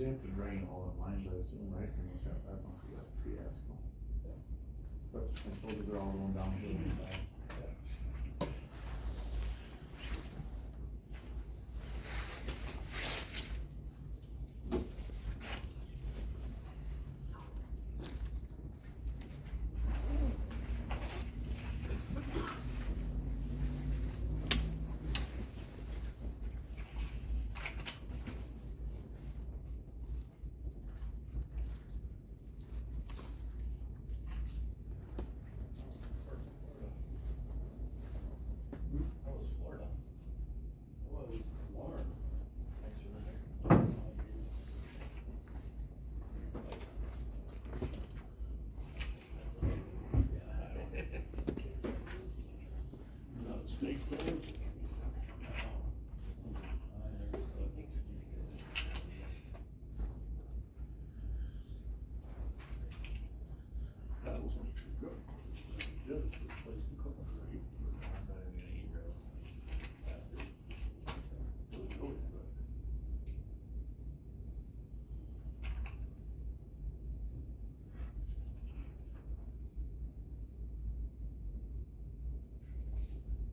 They have to drain all the lines, I assume, right, and that must be a fiasco. But I suppose they're all going downhill and back. That was Florida. Well, it was warm. Nicer than there. Not a snake fan? That wasn't too good. Yeah, it's a good place to cook, right? I'm not even gonna eat real. It was really good.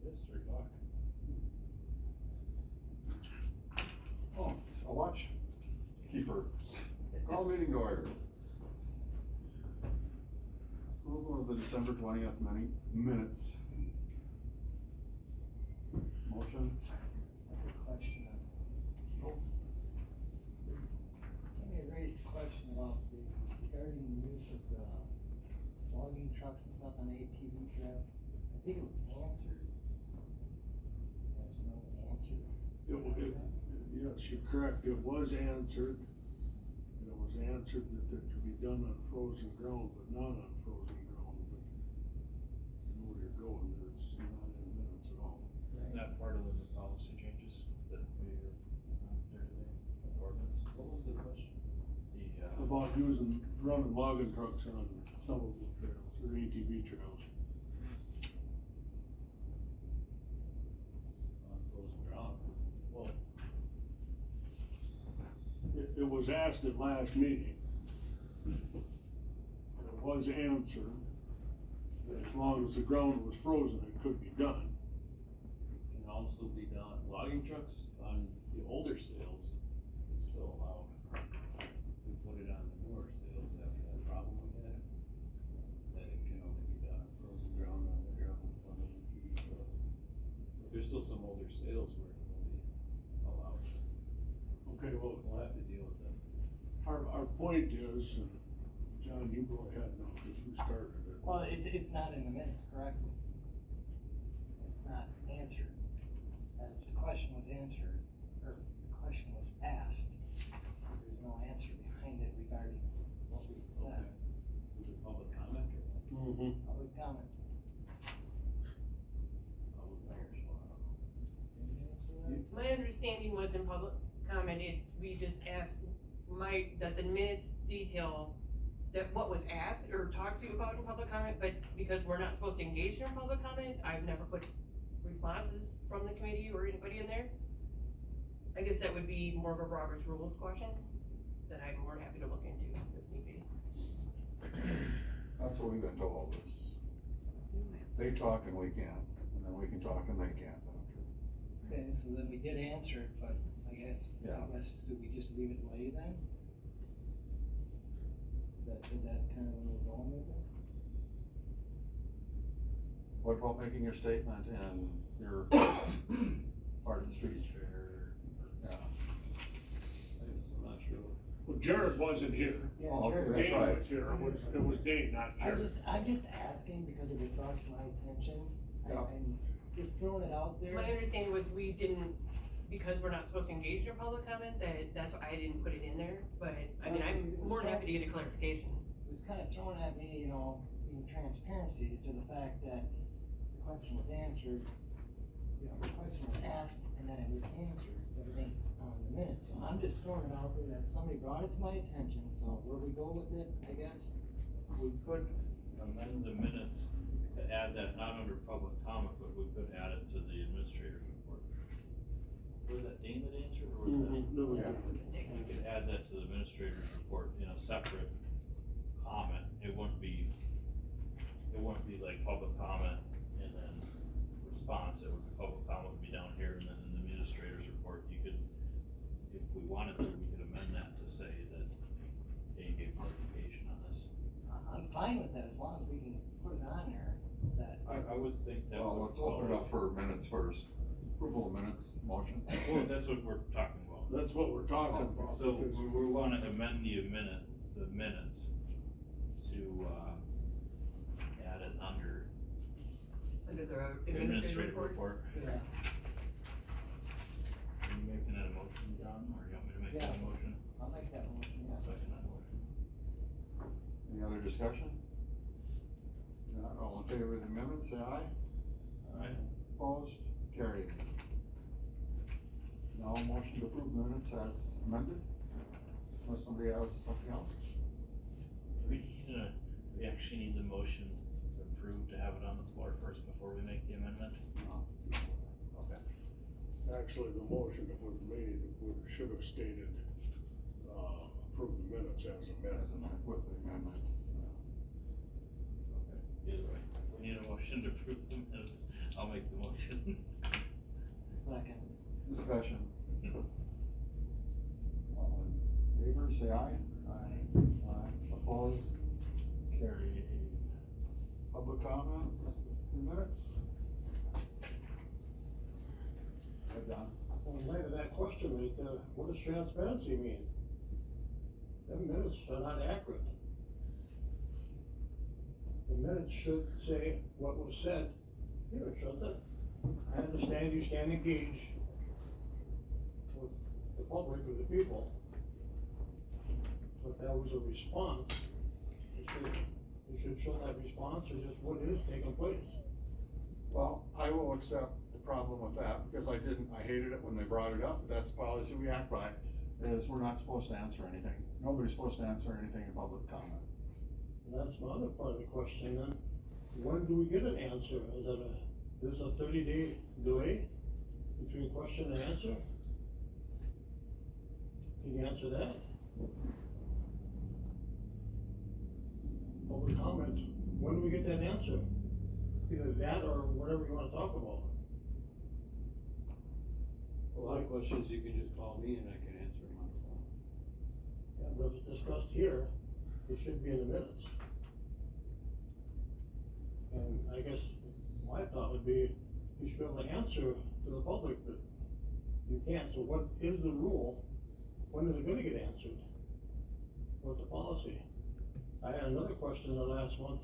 It's 3 o'clock. Oh, a watch keeper. Call meeting to order. Approval of the December 20th minutes. Motion? Question on. Somebody raised a question about regarding the use of the logging trucks and stuff on the ATV trail. I think it was answered. There's no answer. Yes, you're correct, it was answered. And it was answered that it could be done on frozen ground, but not on frozen ground, but you know where you're going, it's not in the minutes at all. Isn't that part of the policy changes that we are, there today, the ordinance? What was the question? About running logging trucks on snowmobile trails, or ATV trails. On frozen ground. Well, It was asked at last meeting. It was answered, that as long as the ground was frozen, it could be done. can also be done, logging trucks on the older sales, it's still allowed. We put it on the newer sales after that problem we had, that it can only be done on frozen ground on the gravel, on the ATV trail. But there's still some older sales where it will be allowed. Okay, well, We'll have to deal with that. our point is, and John, you go ahead now, because you started it. Well, it's not in the minutes correctly. It's not answered. As the question was answered, or the question was asked, there's no answer behind it regarding what we said. Is it public comment or what? Mm-hmm. Public comment. I was there, so I don't know. Any answer to that? My understanding was in public comment, we just asked that the minutes detail that what was asked or talked to you about in public comment, but because we're not supposed to engage in public comment, I've never put responses from the committee or anybody in there. I guess that would be more of a Robert's Rules question that I'm more than happy to look into if need be. That's what we've been told is, they talk and we can't, and then we can talk and they can't after. Okay, so then we did answer it, but I guess, Yeah. do we just leave it lay then? Is that kind of where we're going with it? What about making your statement in your part of the street? Yeah. I'm not sure. Well, Jared wasn't here. Yeah, Oh, okay, Jared. that's Dane right. was here, it was Dane, not Jared. I'm just asking because it was brought to my attention. Yeah. I'm just throwing it out there. My understanding was we didn't, because we're not supposed to engage in public comment, that's why I didn't put it in there, but, I mean, I'm more than happy to get a clarification. It was kind of thrown at me, in transparency to the fact that the question was answered, the question was asked, and then it was answered, but it ain't on the minutes. So I'm just throwing it out there that somebody brought it to my attention, so where we go with it, I guess. We could amend the minutes to add that not under public comment, but we could add it to the administrator's report. Was that Dane that answered, or was that? Mhm, that was Yeah. Dane. We could add that to the administrator's report in a separate comment, it wouldn't be like public comment and then response, it would be public comment would be down here, and then in the administrator's report, you could, if we wanted to, we could amend that to say that they gave clarification on this. I'm fine with that, as long as we can put it on here, that. I would think that. Well, let's open it up for minutes first. Approval of minutes, motion. Well, that's what we're talking about. That's what we're talking about. So because- we wanna amend the minutes to, add it under Under the administrative report. Yeah, Are you making that a motion, John, or you want me to make that a Yeah. motion? I'll make that motion, yeah. Second that motion. Any other discussion? Not all in favor of the amendment, say aye. Aye. Opposed, carried. Now motion to approve minutes as amended, unless somebody has something else. We actually need the motion to approve to have it on the floor first before we make the amendment? No. Okay. Actually, the motion that was made should have stated, approve the minutes as As amended. amended with the amendment. Okay, either way, we need a motion to approve the minutes, I'll make the motion. Second. Discussion. All in favor, say aye. Aye. Aye. Opposed, carried. Public comments, minutes? Hi, John. Well, in light of that question right there, what does transparency mean? Them minutes are not accurate. The minutes should say what was said here, shouldn't it? I understand you can't engage with the public or the people, but that was a response. You should show that response or just what is taking place. Well, I will accept the problem with that, because I hated it when they brought it up, but that's the policy we act by, is we're not supposed to answer anything. Nobody's supposed to answer anything in public comment. And that's my other part of the question then. When do we get an answer? There's a 30-day delay between question and answer? Can you answer that? Public comment, when do we get that answer? Either that or whatever you wanna talk about. A lot of questions you can just call me and I can answer them on the phone. Yeah, but if it's discussed here, it should be in the minutes. And I guess my thought would be, you should be able to answer to the public, but you can't, so what is the rule? When is it gonna get answered? What's the policy? I had another question the last month,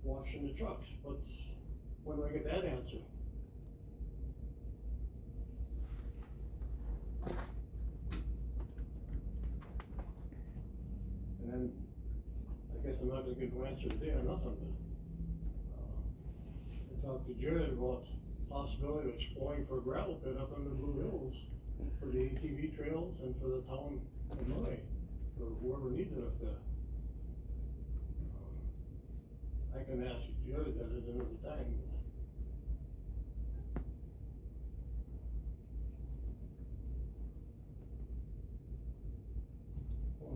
washing the trucks, when do I get that answer? And then, I guess I'm not gonna get no answer today or nothing, but, I talked to Jared about possibility of exploring for a gravel pit up in the Blue Hills for the ATV trails and for the town of Murray, or whoever needs it up there. I can ask Jared that at another time.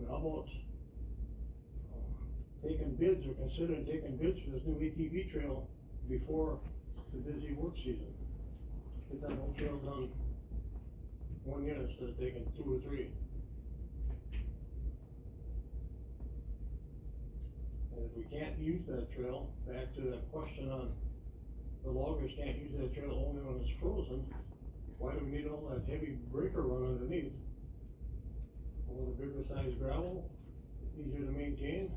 How about taking bids or considering taking bids for this new ATV trail before the busy work season? Get that whole trail done 1 year instead of taking 2 or 3. And if we can't use that trail, back to that question on the loggers can't use that trail only when it's frozen, why do we need all that heavy breaker run underneath? Or the bigger size gravel, easier to maintain?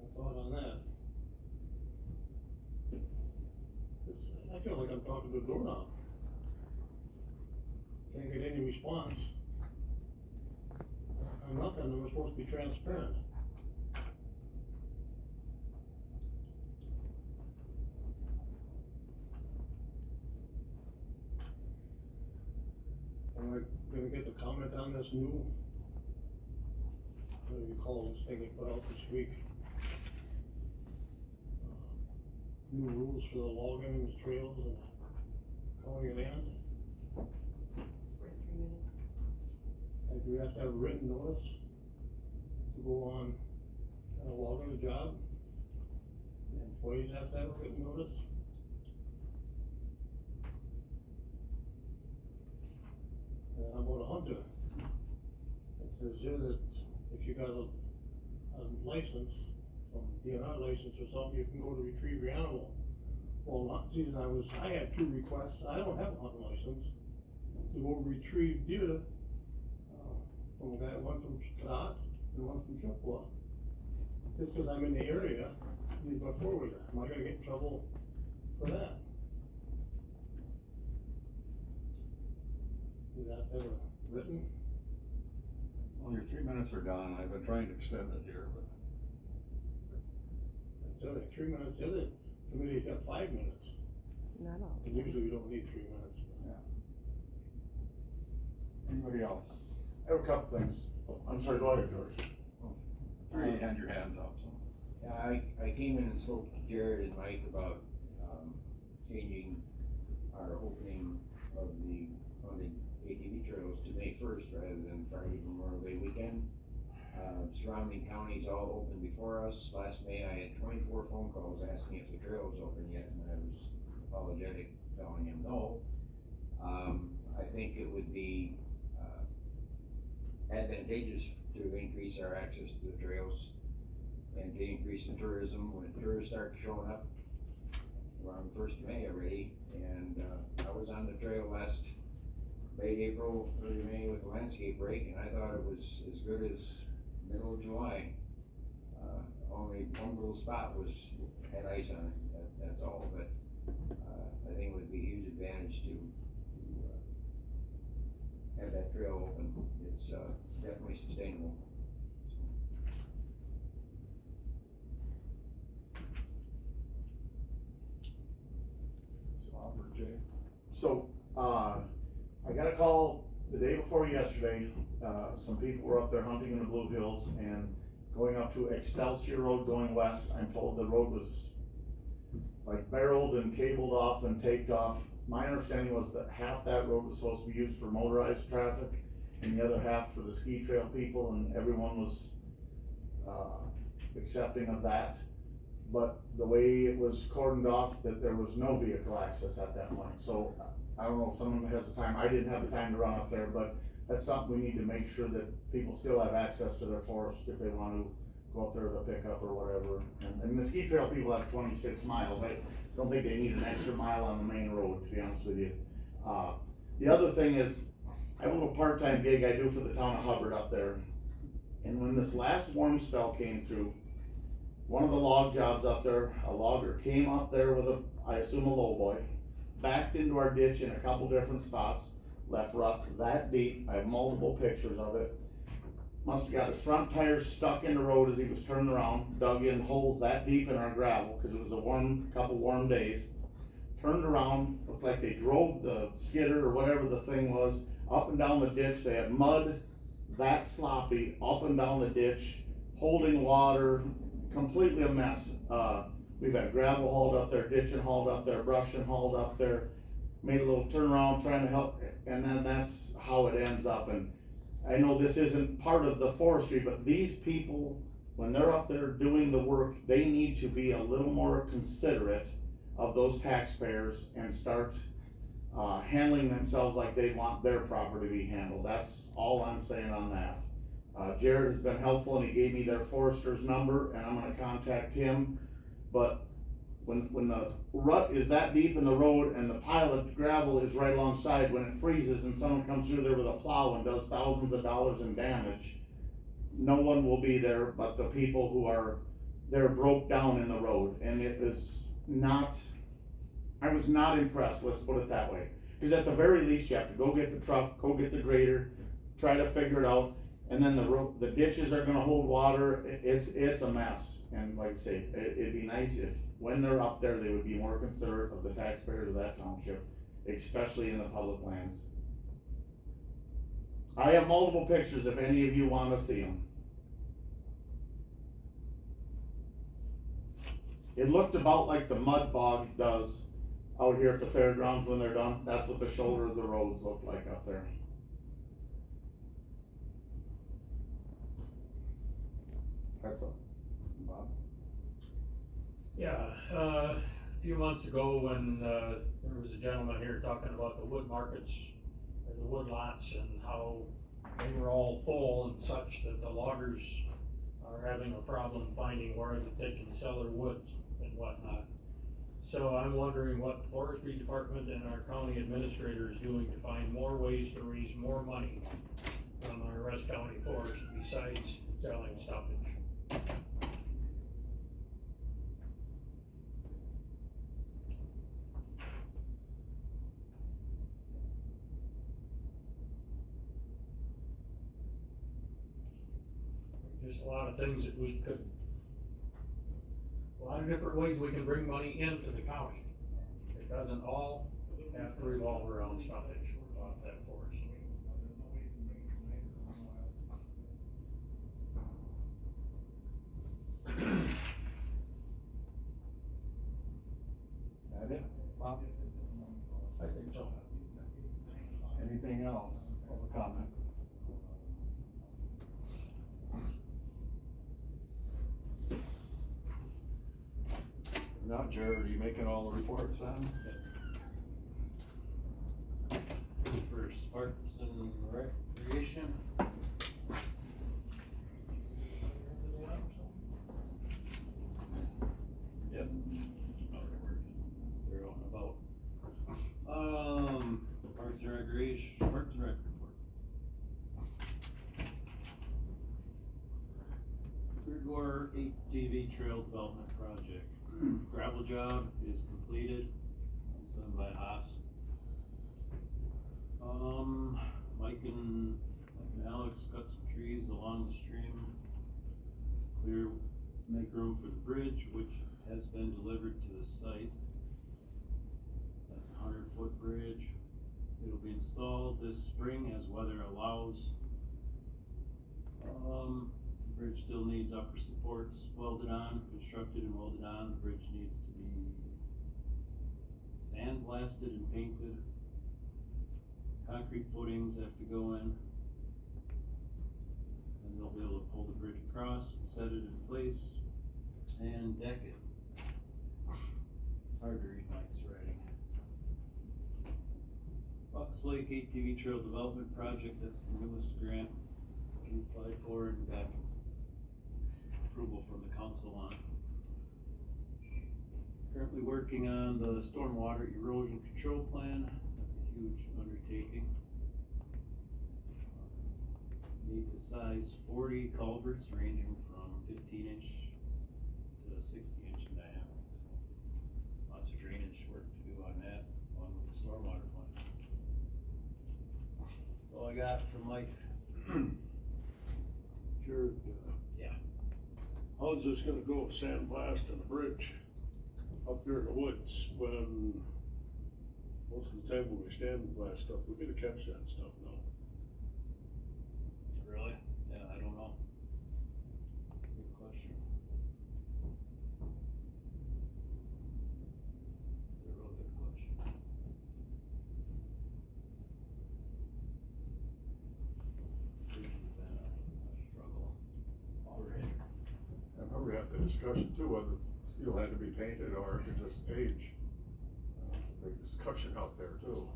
A thought on that. I feel like I'm talking to a doorknob. Can't get any response. On nothing, and we're supposed to be transparent. Am I gonna get the comment on this new, what do you call this thing they put out this week? New rules for the logging and the trails and county land? you have to have a written notice to go on a logging job? The employees have to have a written notice? And how about a hunter? It says here that if you got a license, a DNR license or something, you can go to retrieve your animal. Well, hunting season, I had 2 requests, I don't have a hunting license, to go retrieve deer, from a guy, one from Cadott and one from Chippewa. Just cause I'm in the area, use my 4-wheeler, am I gonna get in trouble for that? Do you have to have it written? Well, your 3 minutes are done, I've been trying to extend it here, but. The other 3 minutes, the other committee's got 5 minutes, Not all. and usually we don't need 3 minutes. Anybody else? I have a couple things. I'm sorry, go ahead, George. Three, hand your hands up, so. Yeah, I came in and spoke to Jared and Mike about, changing our opening of the funded ATV trails to May 1st rather than Friday Memorial Day weekend. Surrounding counties all open before us. Last May, I had 24 phone calls asking if the trail was open yet, and I was apologetic, telling him no. I think it would be, advantageous to increase our access to the trails and to increase the tourism when tourists start showing up around 1st of May already. And I was on the trail last late April, early May with the landscape break, and I thought it was as good as middle of July. Only one little spot had ice on it, that's all, but I think it would be a huge advantage to have that trail open. It's definitely sustainable. So, Albert J. So, I got a call the day before yesterday, some people were up there hunting in the Blue Hills and going up to Excelsior Road going west. I'm told the road was like barreled and cabled off and taped off. My understanding was that half that road was supposed to be used for motorized traffic and the other half for the ski trail people, and everyone was, accepting of that. But the way it was cordoned off, that there was no vehicle access at that point. So I don't know if someone has the time, I didn't have the time to run up there, but that's something we need to make sure that people still have access to their forest if they want to go up there with a pickup or whatever. And the ski trail people have 26 miles, I don't think they need an extra mile on the main road, to be honest with you. The other thing is, I have a little part-time gig I do for the town of Hubbard up there. And when this last warm spell came through, one of the log jobs up there, a logger came up there with I assume a lowboy, backed into our ditch in a couple different spots, left ruts that deep. I have multiple pictures of it. Must have got his front tires stuck in the road as he was turning around, dug in holes that deep in our gravel, cause it was a couple warm days. Turned around, looked like they drove the skidder or whatever the thing was, up and down the ditch. They had mud that sloppy, up and down the ditch, holding water, completely a mess. We've had gravel hauled up there, ditching hauled up there, brushing hauled up there, made a little turnaround trying to help, and then that's how it ends up. And I know this isn't part of the forestry, but these people, when they're up there doing the work, they need to be a little more considerate of those taxpayers and start handling themselves like they want their property to be handled. That's all I'm saying on that. Jared has been helpful and he gave me their forester's number and I'm gonna contact him. But when the rut is that deep in the road and the pile of gravel is right alongside, when it freezes and someone comes through there with a plow and does thousands of dollars in damage, no one will be there but the people who are there broke down in the road. And it is not, I was not impressed, let's put it that way. Because at the very least you have to go get the truck, go get the grader, try to figure it out, and then the ditches are gonna hold water. It's a mess. And like I say, it'd be nice if when they're up there, they would be more considerate of the taxpayers of that township, especially in the public lands. I have multiple pictures if any of you wanna see them. It looked about like the mud bog does out here at the fairgrounds when they're done. That's what the shoulder of the roads look like up there. That's all. Bob? Yeah, a few months ago when, there was a gentleman here talking about the wood markets, or the wood lots, and how they were all full and such that the loggers are having a problem finding where that they can sell their woods and whatnot. So I'm wondering what the forestry department and our county administrator is doing to find more ways to raise more money from our Rusk County forest besides selling stuffage. Just a lot of things that we could, a lot of different ways we can bring money into the county. It doesn't all have to revolve around stoppage off that forest. That it, Bob? I think so. Anything else? Public comment? Now, Jared, are you making all the reports then? First, Parks and Recreation. Yep. Oh, they're working. They're out and about. Parks and Recreation, Parks and Rec report. Bridgewater ATV Trail Development Project. Gravel job is completed, it's done by Haas. Mike and Alex cut some trees along the stream, make room for the bridge, which has been delivered to the site. That's a 100-foot bridge. It'll be installed this spring as weather allows. The bridge still needs upper supports welded on, constructed and welded on. The bridge needs to be sandblasted and painted. Concrete footings have to go in. And they'll be able to pull the bridge across, set it in place, and deck it. Hard to read Mike's writing. Bucks Lake ATV Trail Development Project, that's the newest grant we applied for and got approval from the council on. Currently working on the stormwater erosion control plan. That's a huge undertaking. Need to size 40 culverts ranging from 15-inch to 60-inch in diameter. Lots of drainage work to do on that, along with the stormwater plan. That's all I got from Mike. Jared, Yeah. how's this gonna go, sandblasting a bridge up there in the woods when most of the time when we sandblast stuff, we gotta catch that stuff now. Really? Yeah, I don't know. That's a good question. It's a real good question. This has been a struggle already. I remember we had the discussion too, whether steel had to be painted or it could just age. Big discussion out there too.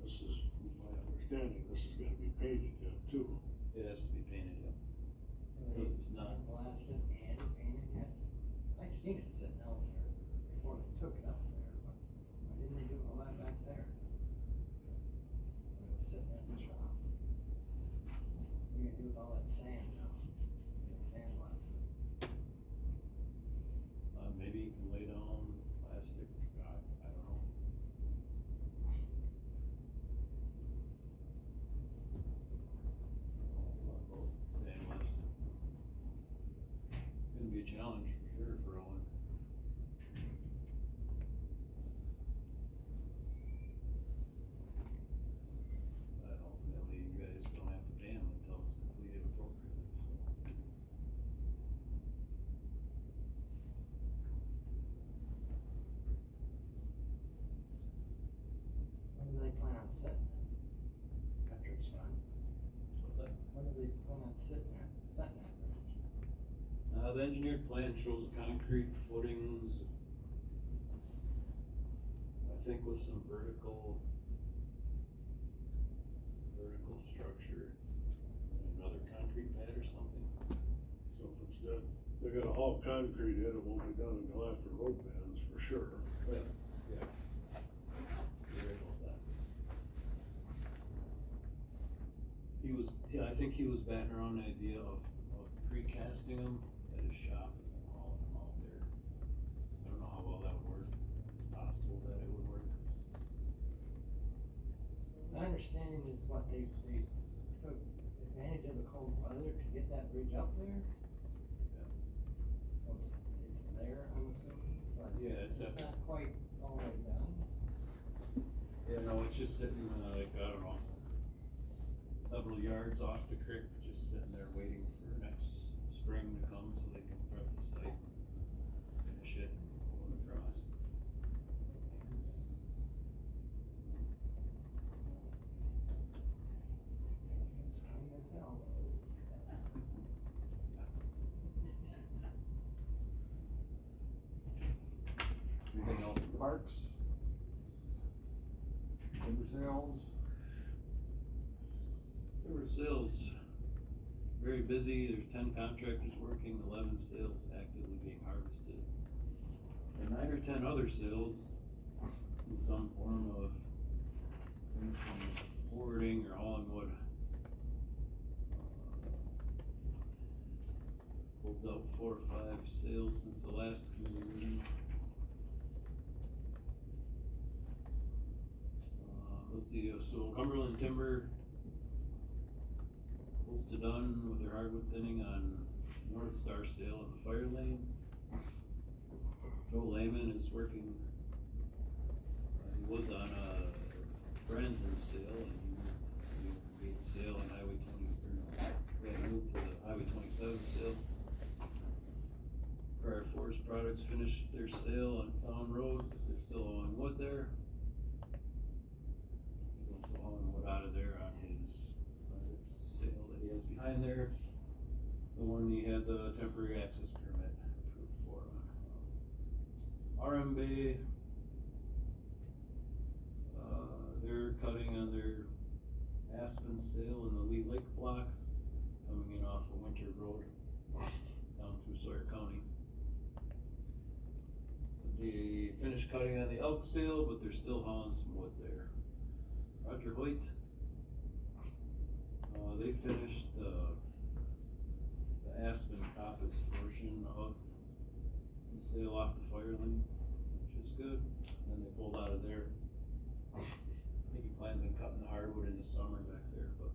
This is, my understanding, this is gonna be painted yet too. It has to be painted, yeah. So they It's not. sandblasted and painted yet? I seen it sitting out there before they took it out there, but why didn't they do all that back there? When it was sitting in the shop. What are you gonna do with all that sand now? Get sandblasted. Maybe you can lay down plastic, I don't know. Sandblast. It's gonna be a challenge for sure for Owen. But ultimately, you guys don't have to pay him until it's completed appropriately, so. When do they plan on sitting it? After it's done? What's that? When do they plan on setting that bridge? The engineered plan shows concrete footings, I think with some vertical structure, and another concrete pad or something. So if it's done, they gotta haul concrete in, it won't be done until after road bans, for sure. Yeah. You're right about that. I think he was batting around the idea of precasting them at his shop and then hauling them out there. I don't know how well that would work, possible that it would work. My understanding is what they took advantage of the cold weather to get that bridge up there. Yeah. So it's there, I'm assuming, but Yeah, it's it's not quite all the way done. Yeah, no, it's just sitting, like, I don't know, several yards off the creek, just sitting there waiting for next spring to come so they can prep the site, finish it, and pull it across. It's time to tell. Anything else in parks? Timber sales? Timber sales, very busy, there's 10 contractors working, 11 sales actively being harvested. And 9 or 10 other sales in some form of forwarding or hauling wood. Pulled out 4 or 5 sales since the last committee meeting. Let's see, so Cumberland Timber close to done with their hardwood thinning on North Star sale in the fire lane. Joe Lehman is working, he was on a Branson sale and he made the sale on Highway 20, got moved to the Highway 27 sale. Prior Forest Products finished their sale on Town Road, they're still on wood there. He also hauling wood out of there on his sale that he has behind there. The one he had the temporary access permit approved for. RMB, they're cutting on their Aspen sale in the Lee Lake block, coming in off of Winter Road, down through Sawyer County. They finished cutting on the elk sale, but they're still hauling some wood there. Roger Hoyt, they finished the Aspen Coppice portion of the sale off the fire lane, which is good. And then they pulled out of there. I think he plans on cutting the hardwood in the summer back there, but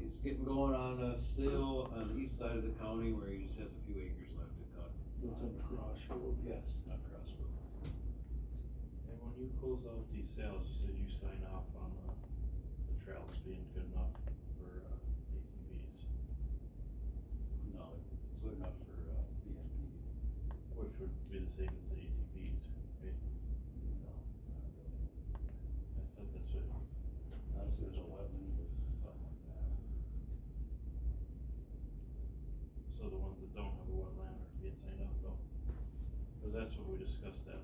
he's getting going on a sale on the east side of the county where he just has a few acres left to cut. It's on the crossroad. Yes, not Crossroad. And when you close out these sales, you said you sign off on the trails being good enough for ATVs, No, good enough for BMP. which would be the same as ATVs, right? No, not really. I thought that's what, Not if there's a wetland or something like that. so the ones that don't have a wetland are being signed off though? Cause that's what we discussed at.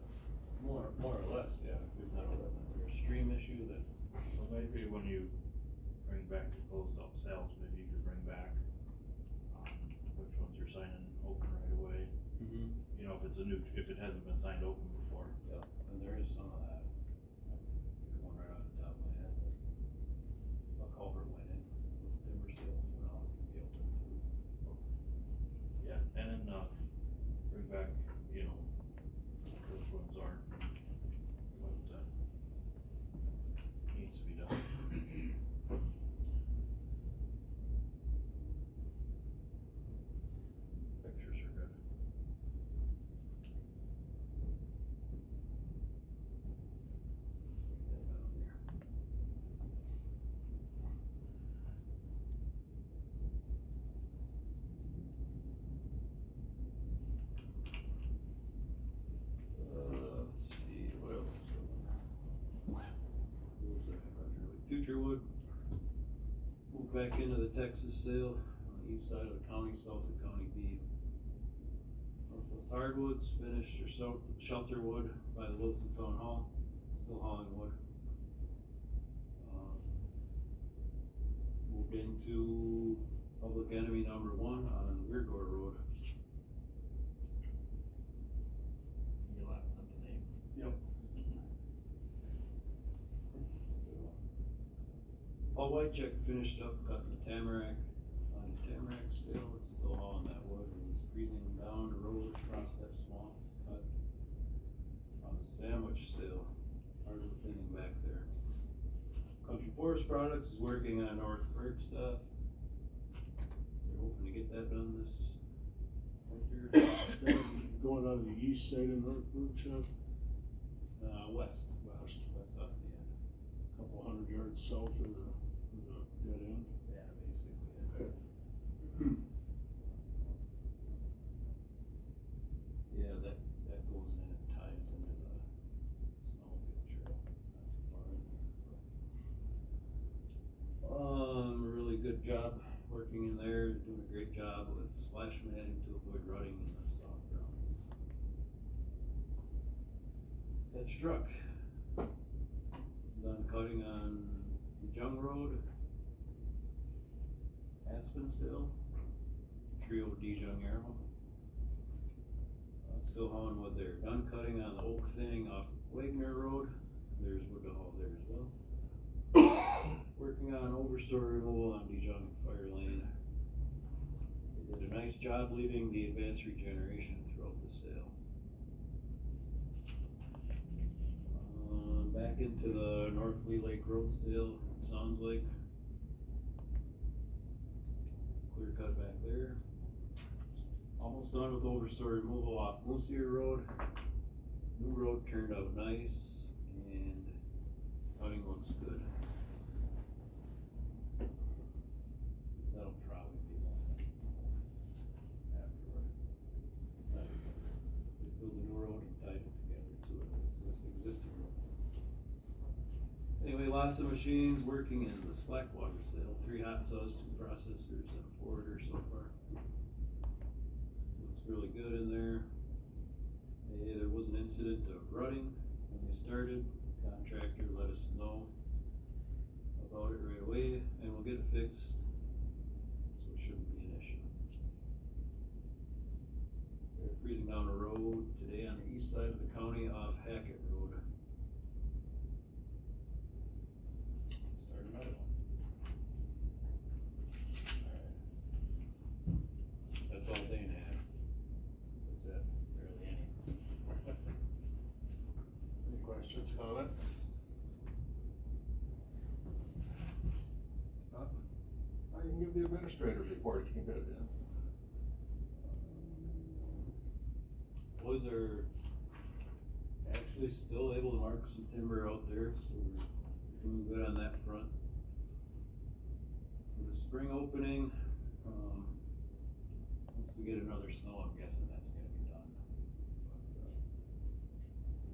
More or less, yeah, if there's not a wetland or a stream issue that. So maybe when you bring back the closed out sales, maybe you could bring back, which ones you're signing open right away. Mm-hmm. You know, if it's if it hasn't been signed open before. Yeah, and there is some of that. Pick one right off the top of my head, but a culvert went in with timber sales, and now it can be open through. Yeah, and then, bring back, you know, which ones aren't, what, needs to be done. Pictures are good. Get that on there. Let's see, what else is going on? What was that, Roger? Future Wood moved back into the Texas sale on the east side of the county, south of County B. Northwest Hardwoods finished their shelter wood by the Wilson Town Hall, still hauling wood. Moved into public enemy number 1 on Weirgore Road. You're laughing at the name. Yep. Paul Whitecheck finished up cutting the tamarack on his tamarack sale. It's still hauling that wood, and he's freezing down the road across that swamp to cut on the sandwich sale, part of the thinning back there. Country Forest Products is working on North Berg stuff. They're hoping to get that done this winter. Going out of the east side of North Berkshire, West west, off the end. couple hundred yards south of the dead end. Yeah, basically. Yeah, that goes in and ties into the snowmobile trail, not too far in there. A really good job working in there, doing a great job with slash matting to avoid rutting in the soft ground. Ted Struck, done cutting on Jung Road, Aspensill, Trio Dijung Arrow. Still hauling wood there. Done cutting on the oak thinning off Wagner Road. There's wood to haul there as well. Working on overstory removal on Dijung and Fire Lane. They did a nice job leaving the advanced regeneration throughout the sale. Back into the North Lee Lake Road sale, it sounds like. Clear cut back there. Almost done with overstory removal off Moosier Road. New road turned out nice, and cutting looks good. That'll probably be less afterward. They built a new road and tied it together to an existing road. Anyway, lots of machines working in the Slackwater sale. 3 hot saws, 2 processors, and a forwarder so far. Looks really good in there. There was an incident of rutting when they started. Contractor let us know about it right away, and we'll get it fixed, so it shouldn't be an issue. They're freezing down a road today on the east side of the county off Hackett Road. Start another one. Alright. That's all Dane had. That's it, barely any. Any questions, comments? Nothing? I can give the administrator's report if you can fit it in. Boys are actually still able to mark some timber out there, so we're doing good on that front. For the spring opening, once we get another snow, I'm guessing that's gonna be done. But,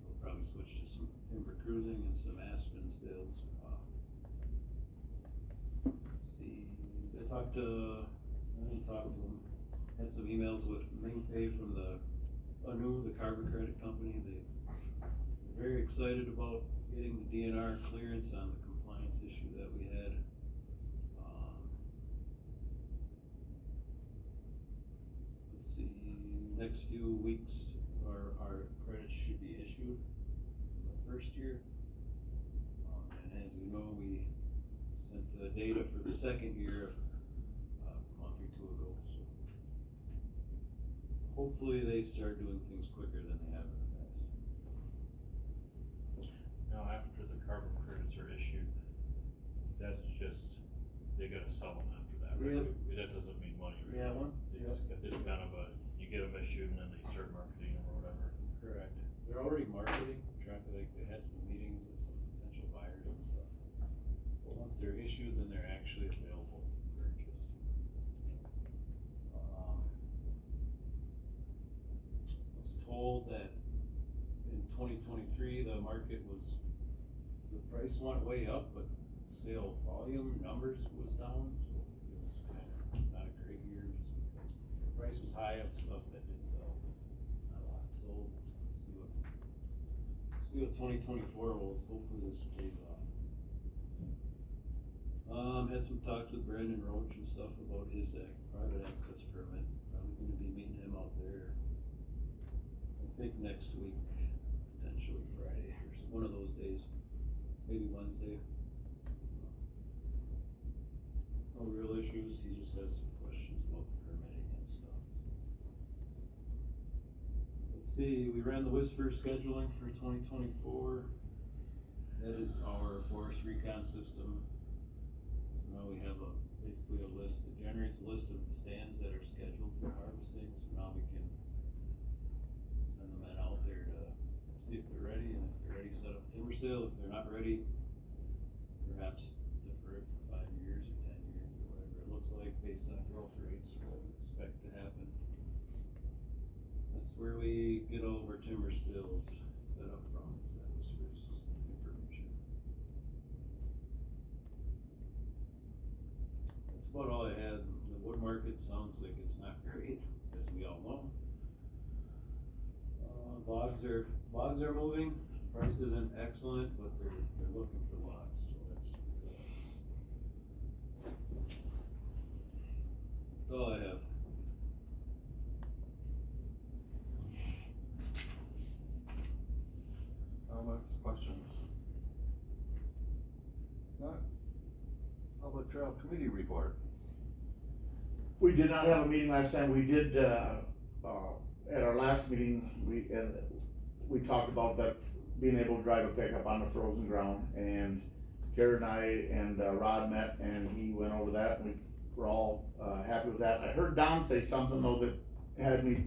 we'll probably switch to some timber cruising and some aspen stills. Let's see, I didn't talk to them, had some emails with Mingpei from the carbon credit company. They're very excited about getting the DNR clearance on the compliance issue that we had. Let's see, next few weeks our credits should be issued for the first year. And as you know, we sent the data for the second year a month or 2 ago, so hopefully they start doing things quicker than they have in the past. Now, after the carbon credits are issued, that's just, they gotta sell them after that, right? That doesn't mean money, right? Yeah, It's kind of a, you get them issued and then they start marketing them or whatever. correct. They're already marketing, they had some meetings with some potential buyers and stuff. But once they're issued, then they're actually available to purchase. I was told that in 2023, the market the price went way up, but sale volume numbers was down, so it was kind of not a great year just because the price was high of stuff that did sell. Not a lot sold. See what 2024 holds. Hopefully this pays off. Had some talks with Brandon Roach and stuff about his private access permit. Probably gonna be meeting him out there. I think next week, potentially Friday or one of those days, maybe Wednesday. No real issues, he just has some questions about the permitting and stuff. Let's see, we ran the Whisper scheduling for 2024. That is our forest recon system. Now we have basically a list, it generates a list of the stands that are scheduled for harvesting, so now we can send the men out there to see if they're ready, and if they're ready, set up timber sale. If they're not ready, perhaps defer it for 5 years or 10 years or whatever it looks like based on growth rates or what we expect to happen. That's where we get all of our timber sales set up from, is that Whisper's information. That's about all I had. The wood market sounds like it's not great, as we all know. Logs are moving. Price isn't excellent, but they're looking for logs, so that's all I have. Comments, questions? Not? Public Trail Committee report. We did not have a meeting last time. We did, at our last meeting, we talked about that being able to drive a pickup on the frozen ground, and Jared and I and Rod met, and he went over that, and we were all happy with that. I heard Don say something though that had me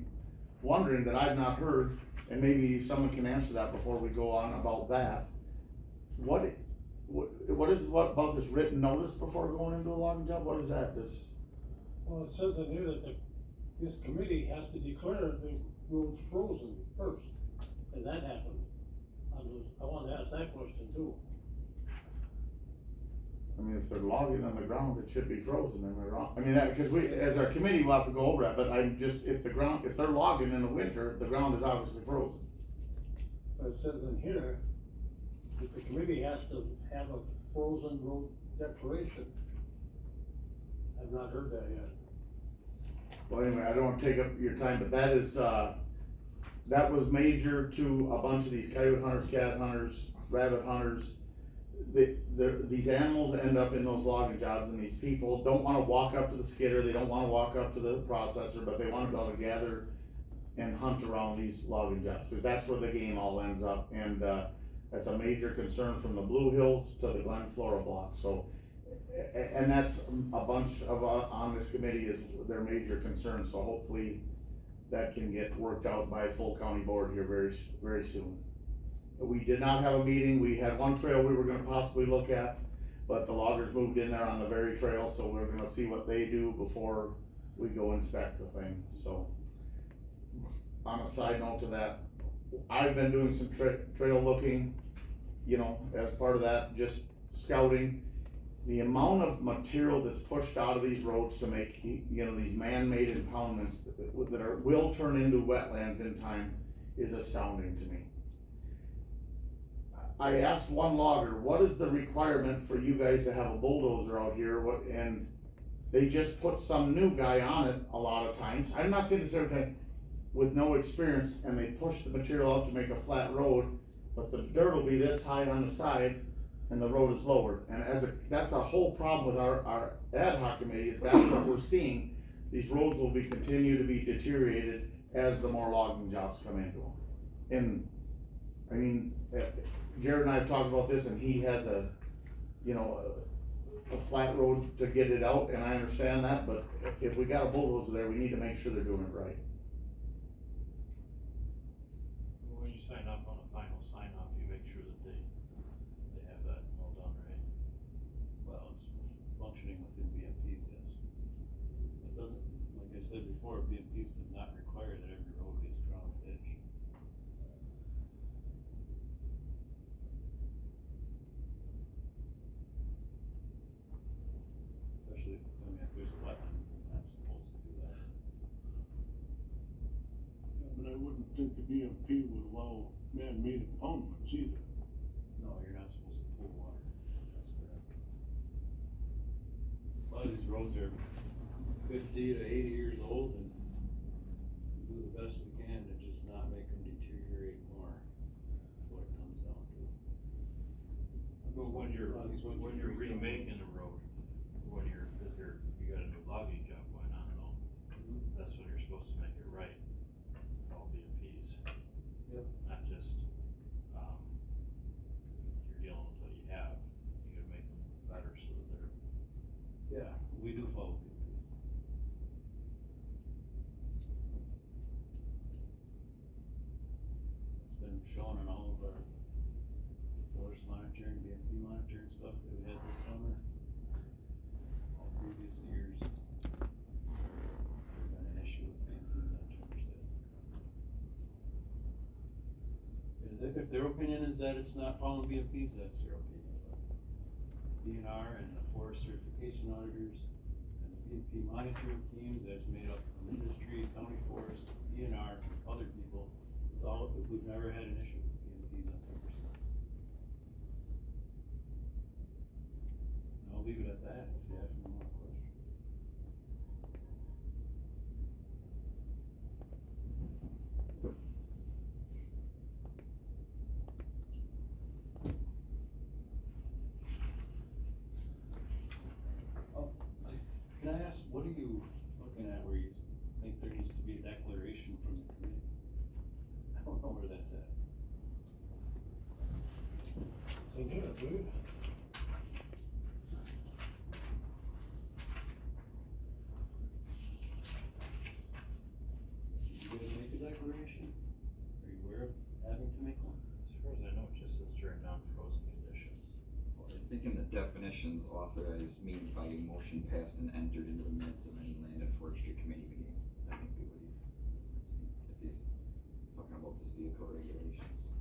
wondering that I've not heard, and maybe someone can answer that before we go on about that. What about this written notice before going into a logging job? What is that? Well, it says in here that this committee has to declare the road's frozen first. Has that happened? I wanted to ask that question too. I mean, if they're logging on the ground, it should be frozen, am I wrong? I mean, because we, as our committee, we'll have to go over that, but I'm just, if they're logging in the winter, the ground is obviously frozen. But it says in here that the committee has to have a frozen road declaration. I've not heard that yet. Well, anyway, I don't wanna take up your time, but that is, that was major to a bunch of these coyote hunters, cat hunters, rabbit hunters. These animals end up in those logging jobs, and these people don't wanna walk up to the skidder, they don't wanna walk up to the processor, but they wanna be able to gather and hunt around these logging jobs, cause that's where the game all ends up, and, that's a major concern from the Blue Hills to the Glen Flora block, so. And that's a bunch of, on this committee is their major concern, so hopefully that can get worked out by a full county board here very, very soon. We did not have a meeting, we had one trail we were gonna possibly look at, but the loggers moved in there on the very trail, so we're gonna see what they do before we go inspect the thing, so. On a side note to that, I've been doing some trail looking, you know, as part of that, just scouting. The amount of material that's pushed out of these roads to make, you know, these man-made impoundments that will turn into wetlands in time is astounding to me. I asked one logger, what is the requirement for you guys to have a bulldozer out here, and they just put some new guy on it a lot of times. I'm not saying this every time, with no experience, and they push the material out to make a flat road, but the dirt will be this high on the side, and the road is lowered, and that's a whole problem with our ad hoc committee, is that's what we're seeing. These roads will continue to be deteriorated as the more logging jobs come into them. And, I mean, Jared and I have talked about this, and he has a flat road to get it out, and I understand that, but if we got a bulldozer there, we need to make sure they're doing it right. When you sign off on a final sign off, you make sure that they have that all done, right? Well, it's functioning within BMPs, yes. It doesn't, like I said before, BMPs does not require that every road gets ground edge. Especially, if there's a wet think the BMP would allow man-made impoundments either. No, you're not supposed to pull water, that's correct. A lot of these roads are 50 to 80 years old, and we do the best we can to just not make them deteriorate more, that's what it comes down to. But when you're remaking a road, cause you got a new logging job going on and all, that's when you're supposed to make it right, with all BMPs. Yep. Not just, you're dealing with what you have, you gotta make them better so that they're. Yeah, we do follow people. It's been shown in all of our forest monitoring, BMP monitoring stuff that we had this summer. All previous years. There's been an issue with BMPs on timber sale. If their opinion is that it's not following BMPs, that's their opinion, but DNR and the forest certification auditors and the BMP monitoring teams that's made up from industry, county forest, DNR, other people, it's all, we've never had an issue with BMPs on timber sale. And I'll leave it at that if you have any more questions. Can I ask, what are you looking at where you think there needs to be a declaration from the committee? I don't know where that's at. So, yeah, dude. Did you guys make a declaration? Are you aware of having to make one? As far as I know, it just says during non-frozen conditions. I think in the definitions, authorized means by a motion passed and entered into the minutes of any land and forestry committee meeting. That might be what if he's talking about this vehicle regulations.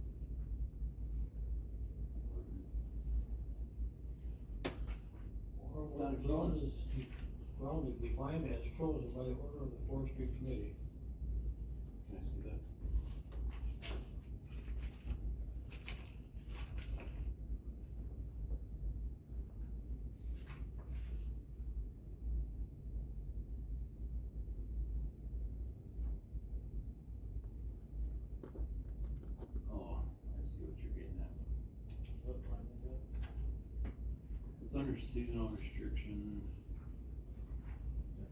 Or when the ground is defined as frozen by the order of the forestry committee. Can I see that? Oh, I see what you're getting at. What line is that? It's under seasonal restriction.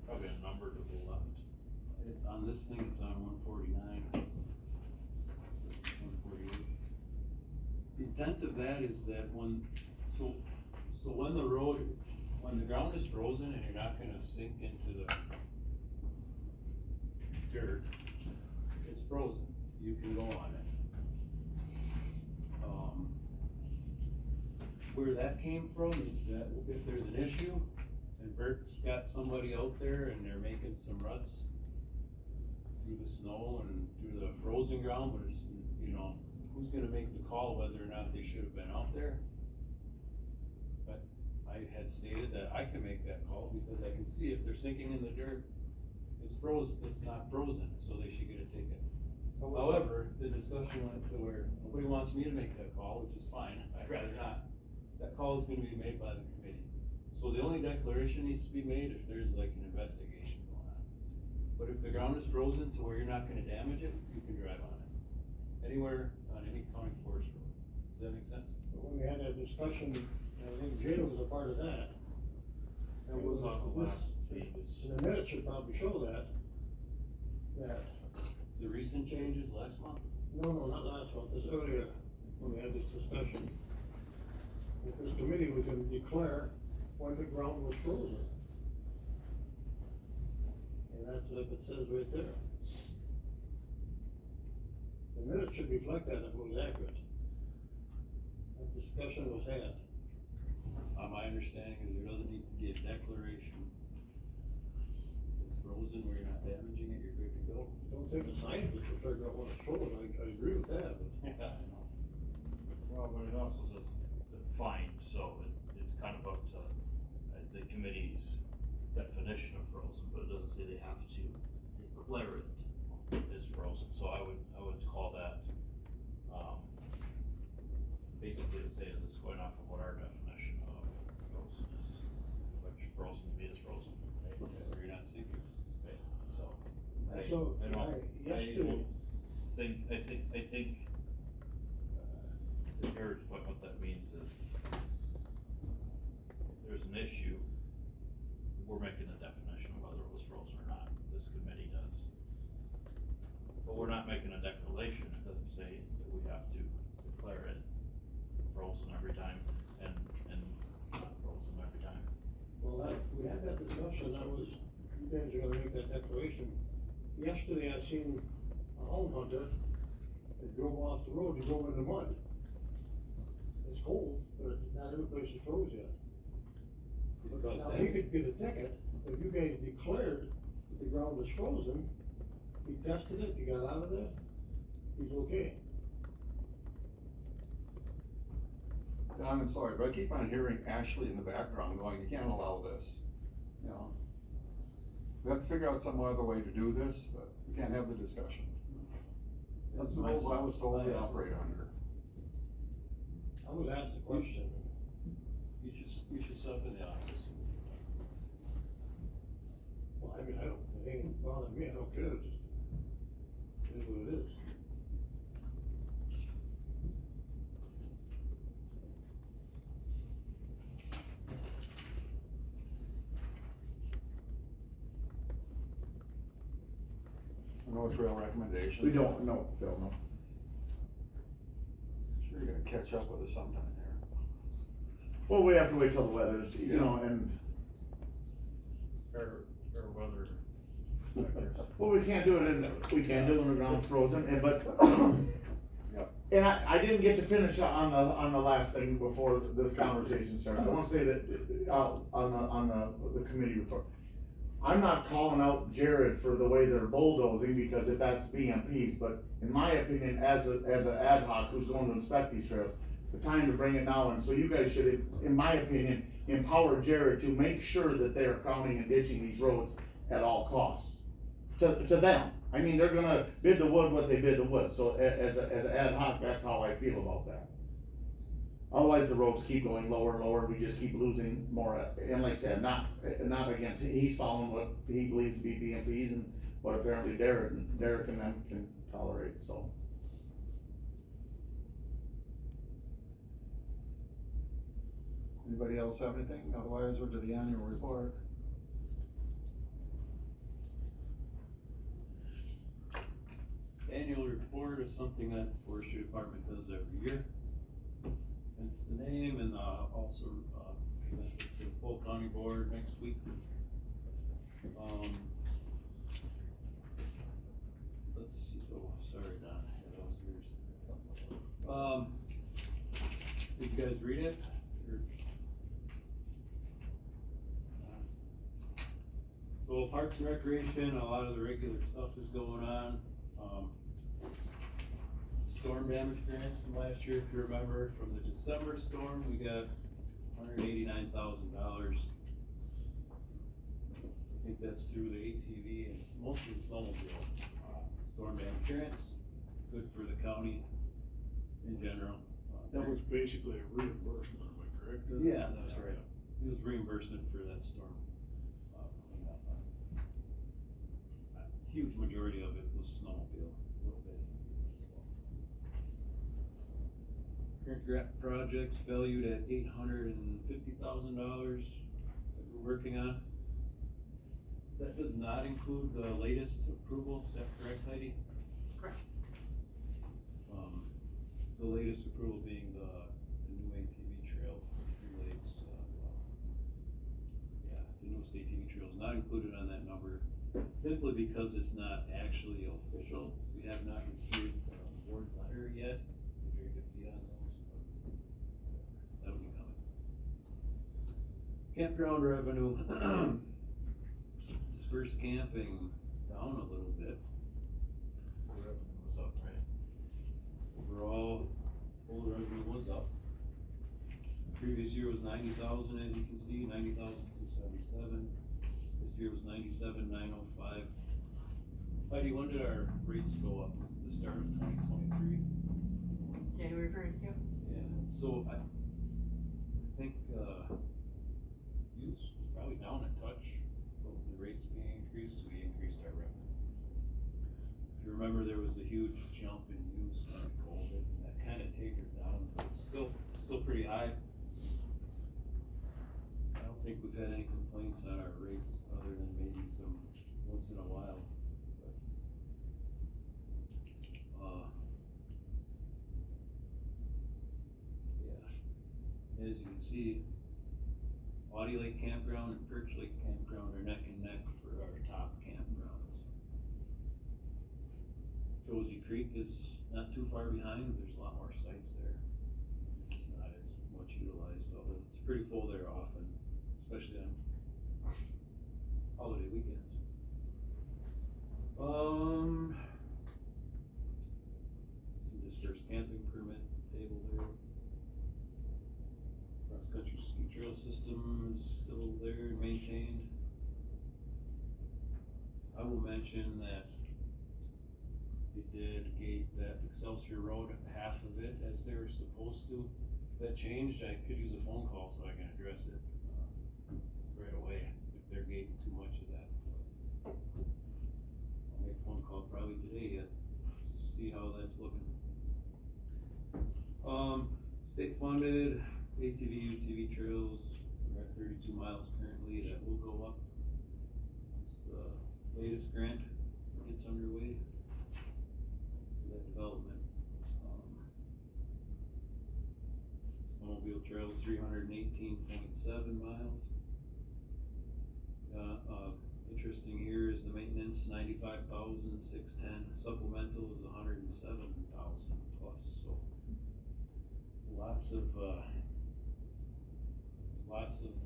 Probably a number to the left. On this thing, it's on 149. 148. The intent of that is that when the ground is frozen and you're not gonna sink into the dirt, it's frozen, you can go on it. Where that came from is that if there's an issue and Bert's got somebody out there and they're making some ruts through the snow and through the frozen ground, but it's, who's gonna make the call whether or not they should have been out there? But I had stated that I can make that call because I can see if they're sinking in the dirt, it's frozen, it's not frozen, so they should get a ticket. However, the discussion went to where nobody wants me to make that call, which is fine, I'd rather not. That call is gonna be made by the committee. So the only declaration needs to be made if there's like an investigation going on. But if the ground is frozen to where you're not gonna damage it, you can drive on it. Anywhere on any county forest road. Does that make sense? But when we had that discussion, I think Jada was a part of that. That was on the last pages. And the minutes should probably show that. The recent changes last month? No, not last month, this earlier, when we had this discussion. That this committee was gonna declare when the ground was frozen. And that's like it says right there. The minutes should reflect that if it was accurate. That discussion was had. My understanding is there doesn't need to be a declaration. If it's frozen where you're not damaging it, you're good to go. Don't take a scientist to figure out what it's frozen, I agree with that, but. Yeah, I know. Well, but it also says defined, so it's kind of up to the committee's definition of frozen, but it doesn't say they have to declare it is frozen, so I would call that, basically the same, this going off of what our definition of frozen is, which frozen to me is frozen, right? Or you're not sinking. Right, so. So, I don't yesterday, I think, to Jared's point, what that means is, if there's an issue, we're making a definition of whether it was frozen or not, this committee does. But we're not making a declaration, it doesn't say that we have to declare it frozen every time and not frozen every time. well, we had that discussion, that was, you guys are gonna make that declaration. Yesterday, I seen a home hunter that drove off the road, he drove in the mud. It's cold, but not every place is froze yet. Because Now, he could get a ticket, if you guys declared that the ground was frozen, he tested it, he got out of there, he's okay. Don, I'm sorry, but I keep on hearing Ashley in the background going, you can't allow this, you know? We have to figure out some other way to do this, but we can't have the discussion. That's the rules I was told we operate under. I was asked the question. You should stop in the office. Well, I mean, it ain't bothering me, I don't care, it just, it is what it is. No trail recommendations. We don't, no, Phil, no. Sure you're gonna catch up with us sometime here. Well, we have to wait till the weather's, you know, and, Fair weather inspectors. well, we can't do it in the ground frozen, and, but, and I didn't get to finish on the last thing before this conversation started. I wanna say that, on the committee report. I'm not calling out Jared for the way they're bulldozing, because if that's BMPs, but in my opinion, as an ad hoc who's going to inspect these trails, the time to bring it now, and so you guys should, in my opinion, empower Jared to make sure that they're crowning and ditching these roads at all costs. To them, I mean, they're gonna bid the wood what they bid the wood, so as an ad hoc, that's how I feel about that. Otherwise, the roads keep going lower and lower, we just keep losing more, and like I said, not against, he's following what he believes to be BMPs and what apparently Derek and them can tolerate, so. Anybody else have anything? Otherwise, we're to the annual report. Annual report is something that the forestry department does every year. It's the name, and also present it to the full county board next week. Let's see, oh, sorry, Don, yeah, that was yours. Did you guys read it? Or- So Parks and Recreation, a lot of the regular stuff is going on. Storm damage grants from last year, if you remember, from the December storm, we got $189,000. I think that's through the ATV and mostly the snowmobile. Storm damage grants, good for the county in general. That was basically a reimbursement, am I correct? Yeah, that's right. It was reimbursement for that storm. Huge majority of it was snowmobile, a little bit. Current grant projects valued at $850,000 that we're working on. That does not include the latest approval, is that correct, Heidi? Correct. The latest approval being the new ATV trail, Three Lakes, the newest ATV trail is not included on that number, simply because it's not actually official. We have not received a board letter yet, very good feed on those, but that'll be coming. Campground revenue, dispersed camping down a little bit. Revenue was up, right? Overall, total revenue was up. Previous year was 90,000, as you can see, 90,277. This year was 97,905. Heidi, when did our rates go up? Was it the start of 2023? January first, yeah. Yeah, so I think, use was probably down a touch, but with the rates being increased, we increased our revenue. If you remember, there was a huge jump in use during COVID, and that kinda tapered down, but it's still pretty high. I don't think we've had any complaints on our rates, other than maybe some once in a while, but, yeah. As you can see, Audie Lake Campground and Perch Lake Campground are neck and neck for our top campgrounds. Josie Creek is not too far behind, there's a lot more sites there. It's not as much utilized, although it's pretty full there often, especially on holiday weekends. Some dispersed camping permit table there. Cross-country ski trail system is still there and maintained. I will mention that they did gate that Excelsior Road, half of it, as they were supposed to. If that changed, I could use a phone call so I can address it, right away, if they're gating too much of that. I'll make a phone call probably today yet, see how that's looking. State funded ATV, UTV trails, we're at 32 miles currently, that will go up. It's the latest grant gets underway for that development. Snowmobile trails, 318.7 miles. Interesting here is the maintenance, 95,610, supplemental is 107,000 plus, so lots of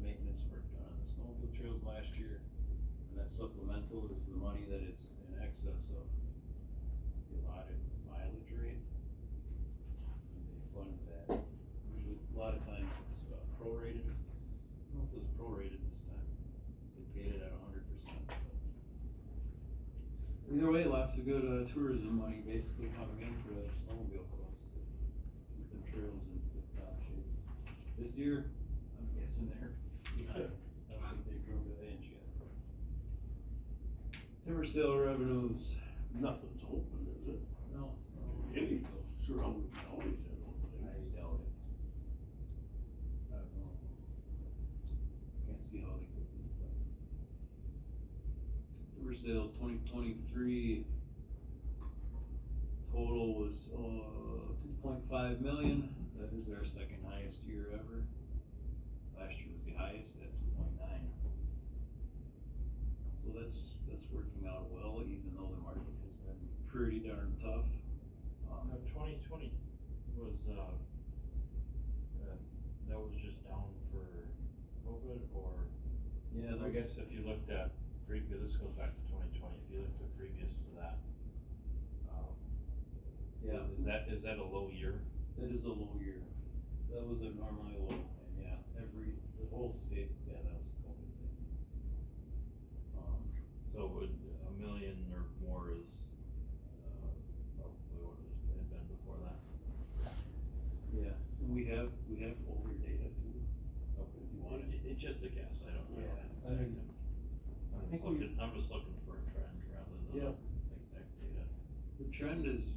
maintenance work done on the snowmobile trails last year, and that supplemental is the money that is in excess of the allotted mileage rate. And they fund that. Usually, a lot of times it's prorated. I don't know if it was prorated this time. They paid it at 100%. Either way, lots of good tourism money basically coming in for the snowmobile clubs to keep the trails in tip-top shape. This year, I'm guessing they're behind. I don't think they've grown to the inch yet. Timber sale revenues. Nothing's open, is it? No. Any surrounding counties, I don't think. I doubt it. I don't know. Can't see how they could be. Timber sales 2023 total was 2.5 million. That is our second highest year ever. Last year was the highest at 2.9. So that's working out well, even though the market has been pretty darn tough. 2020 was, that was just down for COVID, or? Yeah, I guess if you looked at, because this goes back to 2020, if you looked at previous to that, yeah, is that a low year? that is a low year. That was a normally low, and yeah, the whole state, yeah, that was COVID thing. So would $1 million or more is, probably what it had been before that? Yeah, and we have older data too, if you want it. It's just a guess, I don't know. Yeah, I'm just looking for a trend rather than exact data. The trend is,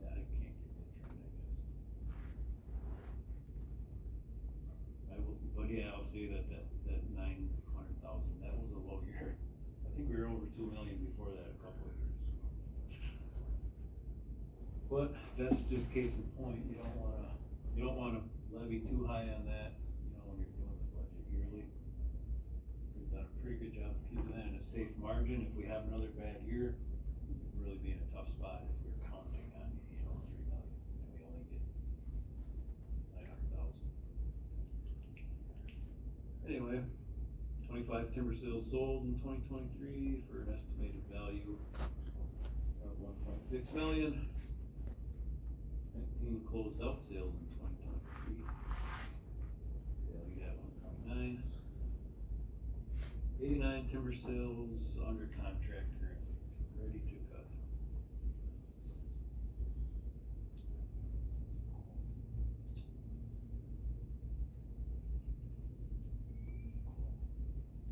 yeah, I can't give you a trend, I guess. I will, but yeah, I'll say that 900,000, that was a low year. I think we were over 2 million before that a couple of years. But that's just case in point, you don't wanna levy too high on that, when you're doing the budget yearly. We've done a pretty good job of keeping that in a safe margin. If we have another bad year, we'd really be in a tough spot if we're counting on, 3 million, and we only get 900,000. Anyway, 25 timber sales sold in 2023 for an estimated value of 1.6 million. 19 closed out sales in 2023. Valued at 1.9. 89 land timber sales under contract currently, ready to cut.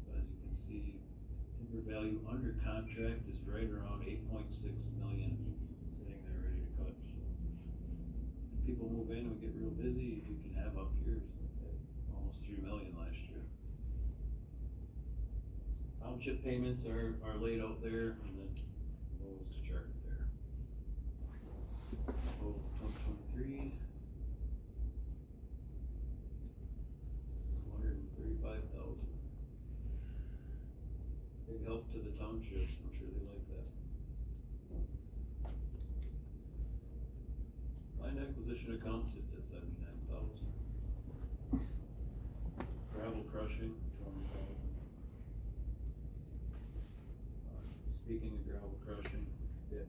So as you can see, timber value under contract is right around 8.6 million, sitting there ready to cut. So if people move in and we get real busy, we can have up here at almost 3 million last year. Township payments are laid out there, and then those to chart there. Total 2023. $235,000. Big help to the townships, I'm sure they like that. Land acquisition account sits at 79,000. Gravel crushing, 20,000. Speaking of gravel crushing, yeah.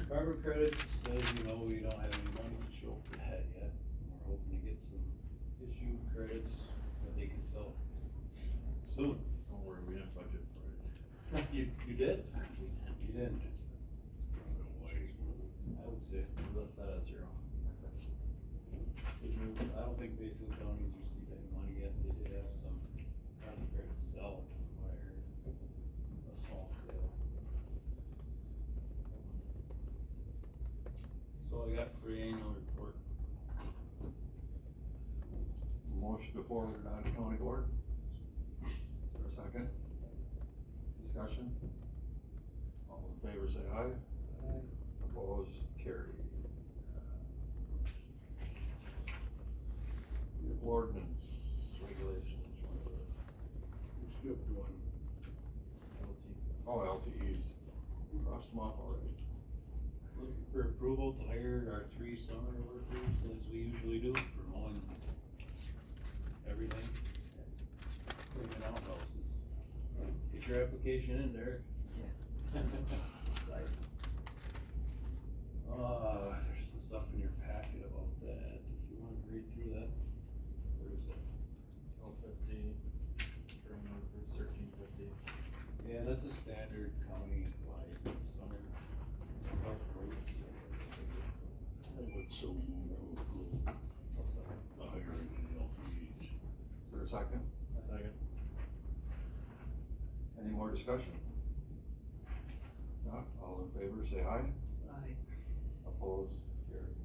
Carbon credits, as you know, we don't have any money to show for that yet. We're hoping to get some issued credits that they can sell soon. Don't worry, we didn't budget for it. You did? You didn't. I would say we left that at 0. I don't think Bayfield County's received any money yet. They did have some carbon credits sell, from what I heard. A small sale. So I got for the annual report. Motion to forward it on to county board. Is there a second? Discussion? All in favor say aye. Aye. Opposed, carried. The ordinance regulations. We skipped one. Oh, LTEs. Crossed them off already. Looking for approval to hire our 3 summer workers, as we usually do, for mowing everything. Cleaning out houses. Get your application in, Derek. There's some stuff in your packet about that, if you wanna read through that. Where is it? 1250, spring for 1350. Yeah, that's a standard county-wide summer. I would so move to approve the hiring of the LPEs. Is there a second? Second. Any more discussion? Not, all in favor say aye. Aye. Opposed, carried.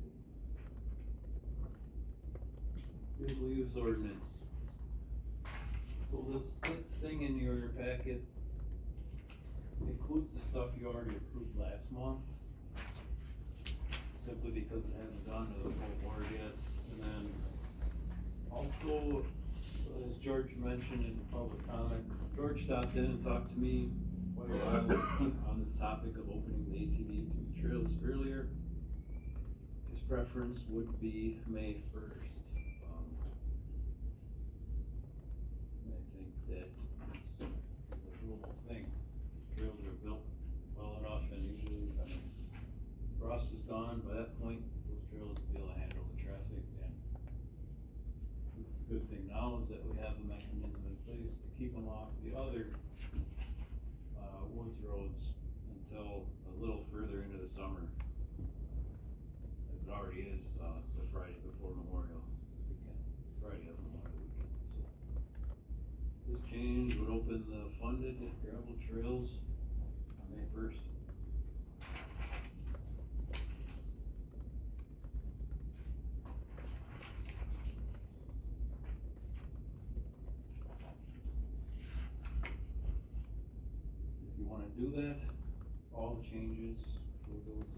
Vehicle use ordinance. So this thing in your packet includes the stuff you already approved last month, simply because it hasn't gone to the full board yet. And then also, as George mentioned in public comment, George stopped in and talked to me quite a while on this topic of opening the ATV trails earlier. His preference would be May 1st. I think that is a doable thing. Trails are built well enough, and usually, frost is gone, by that point, those trails will be able to handle the traffic. And the good thing now is that we have a mechanism in place to keep them off the other woods roads until a little further into the summer, as it already is the Friday before Memorial Weekend, Friday of Memorial Weekend. So this change would open the funded gravel trails on May 1st. If you wanna do that, all the changes will go to the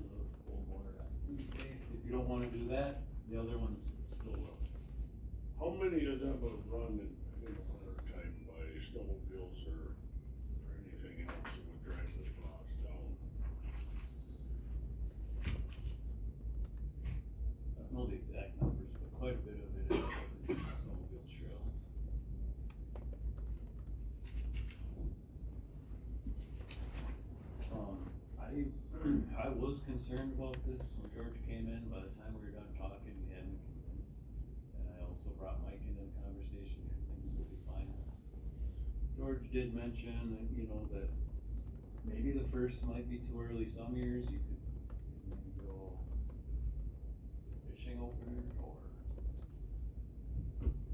full board on Tuesday. If you don't wanna do that, the other ones still will. How many of them are run in the winter time by snowmobiles or anything else that would drive the frost down? I don't know the exact numbers, but quite a bit of it is the snowmobile trail. I was concerned about this when George came in. By the time we were done talking, he had me convinced. And I also brought Mike into the conversation, and things will be fine. George did mention, you know, that maybe the first might be too early. Some years you could maybe go fishing opener or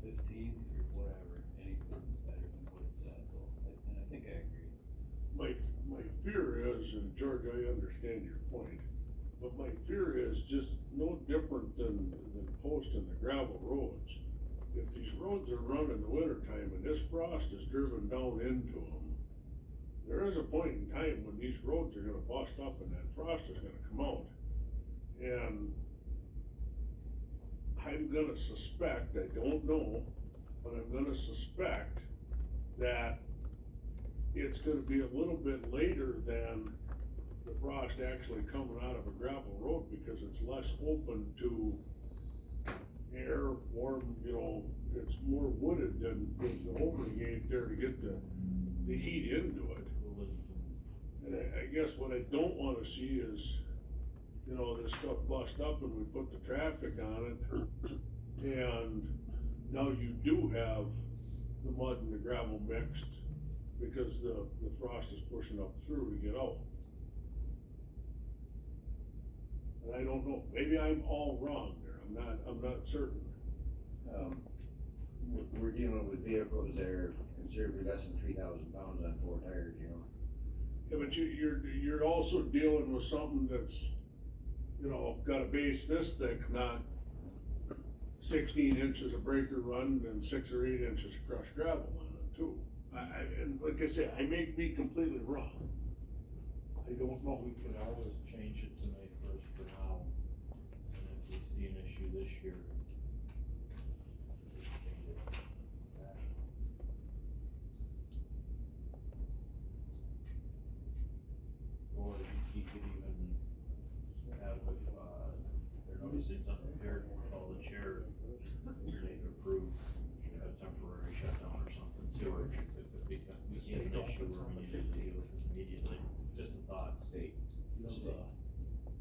15th or whatever. Anything's better than what it's at though. And I think I agree. My fear is, and George, I understand your point, but my fear is just no different than posting the gravel roads. If these roads are run in the wintertime and this frost is driven down into them, there is a point in time when these roads are gonna bust up and that frost is gonna come out. And I'm gonna suspect, I don't know, but I'm gonna suspect that it's gonna be a little bit later than the frost actually coming out of a gravel road because it's less open to air, warm, you know, it's more wooded than the opening ain't there to get the heat into it. And I guess what I don't wanna see is, you know, this stuff bust up and we put the traffic on it, and now you do have the mud and the gravel mixed because the frost is pushing up through to get out. And I don't know, maybe I'm all wrong there, I'm not certain. We're dealing with vehicles that are considerably less than 3,000 pounds on 4 tires, you know? Yeah, but you're also dealing with something that's, you know, got a base this thick, not 16 inches of breaker run and 6 or 8 inches of crushed gravel on it too. And like I said, I may be completely wrong. I don't know. We could always change it to May 1st for now, and if we see an issue this year, just change it back. Or he could even have, if, they're noticing something here, call the chair, they approve, a temporary shutdown or something too, or if we see an issue where we need to deal with it immediately, just a thought. State. Just,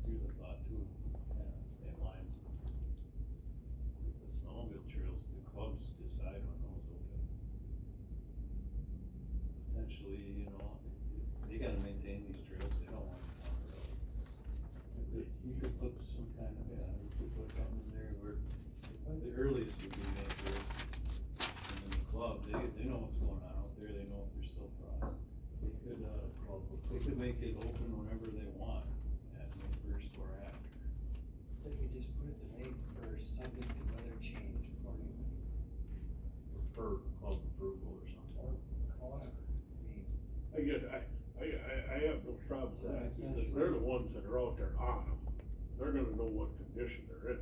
here's a thought too, same lines. The snowmobile trails, the clubs decide on those open. Potentially, you know, they gotta maintain these trails, they don't want to talk about it. You could put some kind of, you could put something in there where, the earliest would be May 1st. And then the club, they know what's going on out there, they know if there's still frost. They could make it open whenever they want, at May 1st or after. So you just put it to May 1st, subject to weather change accordingly, Per club approval or something. or however, I mean, I guess, I have no problem with that, because they're the ones that are out there on them. They're gonna know what condition they're in.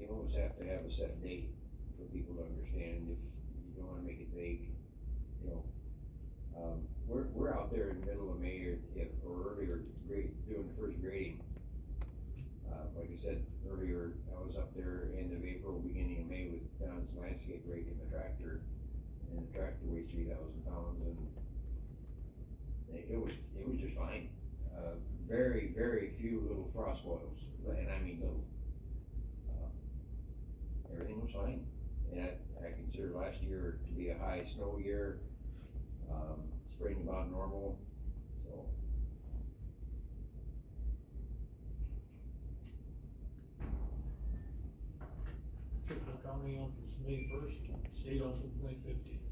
You almost have to have a set date for people to understand if you don't wanna make it vague, you know. We're out there in the middle of May or earlier doing the first grading. Like I said earlier, I was up there end of April, beginning of May with Don's landscape rake and the tractor. And the tractor weighs 3,000 pounds and it was just fine. Very, very few little frost boils, and I mean little. Everything was fine. And I consider last year to be a high snow year. Spring about normal, so. Chippewa County opens May 1st, state opens May 15th.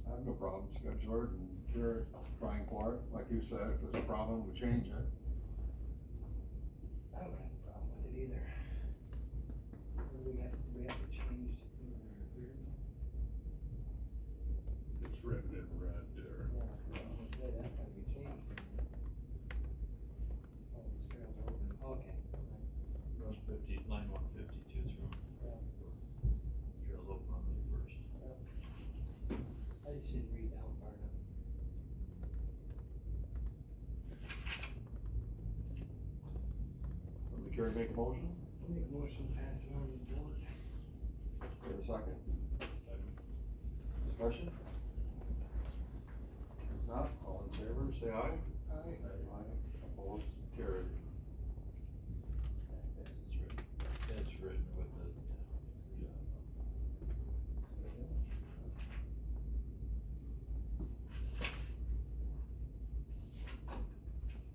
I have no problems, you got Jordan, you're trying for it, like you said, if there's a problem, we change it. I don't have a problem with it either. Do we have to change? It's written in red there. Yeah, that's gotta be changed. Oh, these trails are open, okay. Rush 50, line 152 through. Yeah. Trails open on May 1st. I just didn't read that one far enough. Somebody care to make a motion? Make a motion, pass it on to the board. For a second? Discussion? Not, all in favor, say aye. Aye. Opposed, carried. As it's written. It's written with the,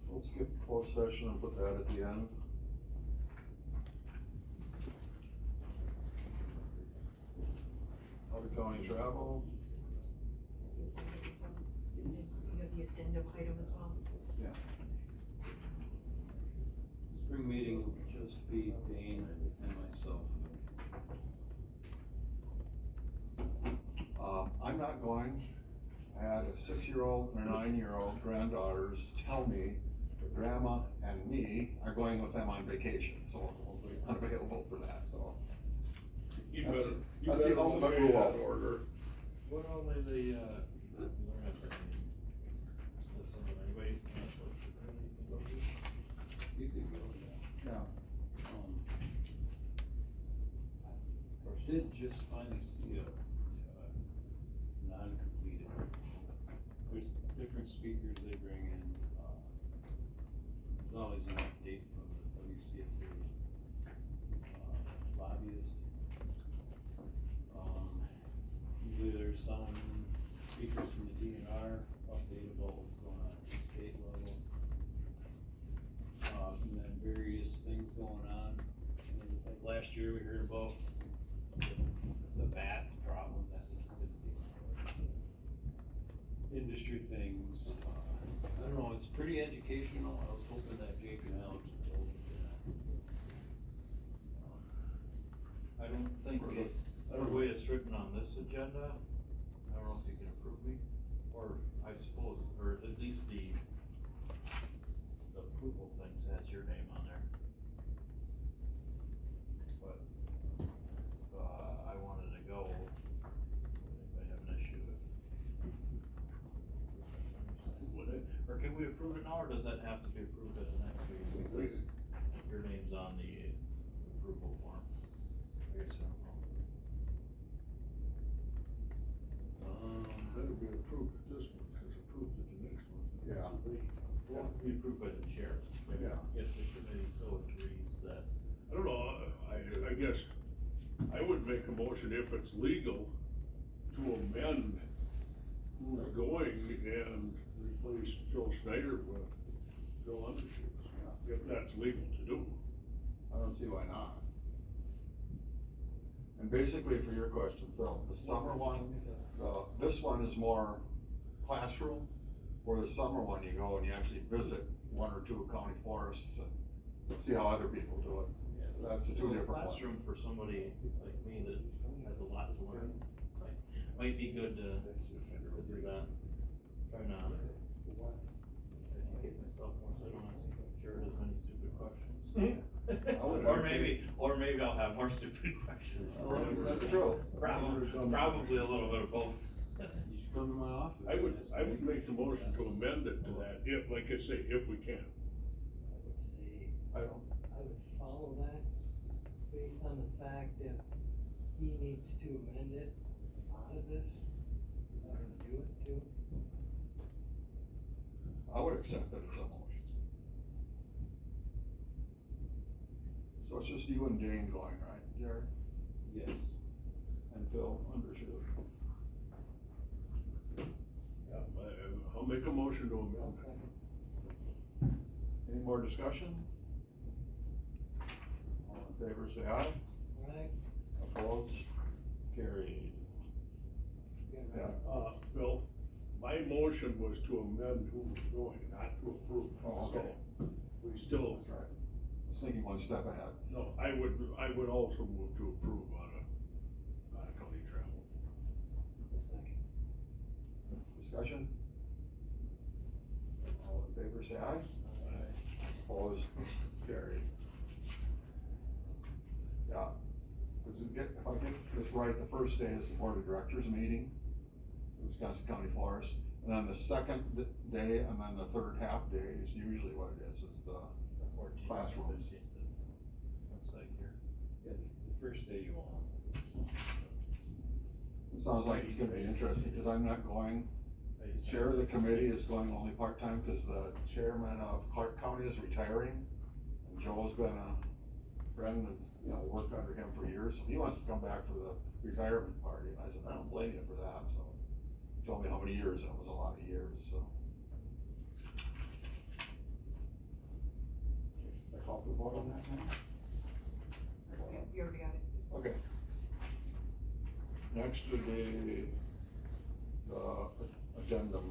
We'll skip closed session and put that at the end. Out of county travel, You have the addendum item as well. Spring meeting will just be Dane and myself. I'm not going. I had a 6-year-old and a 9-year-old granddaughters tell me that grandma and me are going with them on vacation, so I'll be unavailable for that, so. You That's- better, you that's the better ultimate obey rule. that order. what all is the, learn after meeting? Does something, anybody, You could go, yeah. Yeah. Did just finally see a, non-completed. There's different speakers they bring in, there's always an update from the WCFA, lobbyist. Usually there's some speakers from the DNR, update about what's going on at the state level. And then various things going on, and like last year we heard about the bat problem, that industry things. I don't know, it's pretty educational. I was hoping that Jake and Alex would go with that. I don't think, the way it's written on this agenda, I don't know if you can approve me, or I suppose, or at least the approval things has your name on there. But, I wanted to go, anybody have an issue with? Would it, or can we approve it now, or does that have to be approved at the next meeting, because your name's on the approval form? I guess I don't know. Better be approved at this one, cause approved at the next one. Yeah. Well, be approved by the chair. Yeah. If the committee so agrees that. I don't know, I guess, I would make a motion if it's legal to amend who's going and replace Phil Snyder with Phil Undershoes, if that's legal to do. I don't see why not. And basically, for your question, Phil, the summer one, this one is more classroom, where the summer one, you go and you actually visit 1 or 2 county forests and see how other people do it. So that's the 2 different ones. Classroom for somebody like me that has a lot to learn, might be good to do that. Try not to educate myself more, so I don't have to share as many stupid questions. Or maybe I'll have more stupid questions. That's true. Probably a little bit of both. You should come to my office. I would make the motion to amend it to that, if, like I say, if we can. I would say, I don't, I would follow that based on the fact that he needs to amend it out of this, let him do it too. I would accept that as a motion. So it's just you and Dane going, right, Jared? Yes. And Phil Undershoes. I'll make a motion to amend it. Any more discussion? All in favor, say aye. Right? Opposed? Carried. Yeah. Phil, my motion was to amend who was going, not to approve. Oh, okay. So, we still, That's right. I was thinking one step ahead. no, I would also move to approve out of county travel. A second. Discussion? All in favor, say aye. Opposed? Carried. Yeah. If I get this right, the first day is the board of directors meeting, Wisconsin County Forest, and then the second day, and then the third half day is usually what it is the 14th, classrooms. 15th, looks like here. Yeah, the first day you won't. It sounds like it's gonna be interesting, cause I'm not going, chair of the committee is going only part-time, cause the chairman of Clark County is retiring. And Joe's been a friend that's, you know, worked under him for years, so he wants to come back for the retirement party, and I said, I don't blame you for that, so. He told me how many years, and it was a lot of years, so. I call for the vote on that now? You already got it. Okay. Next would be the addendum.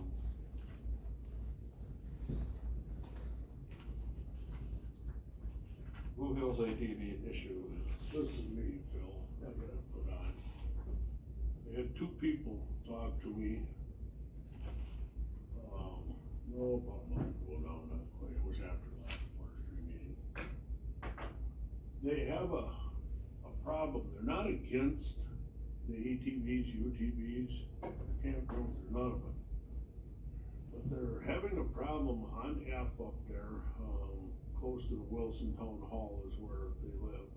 Blue Hills ATV issue. This is me, Phil, I gotta put on. I had two people talk to me. About a month ago now, not quite, it was after the last forestry meeting. They have a problem, they're not against the ATVs, UTVs, campgrounds, or none of it. But they're having a problem on F up there, close to the Wilson Town Hall is where they live.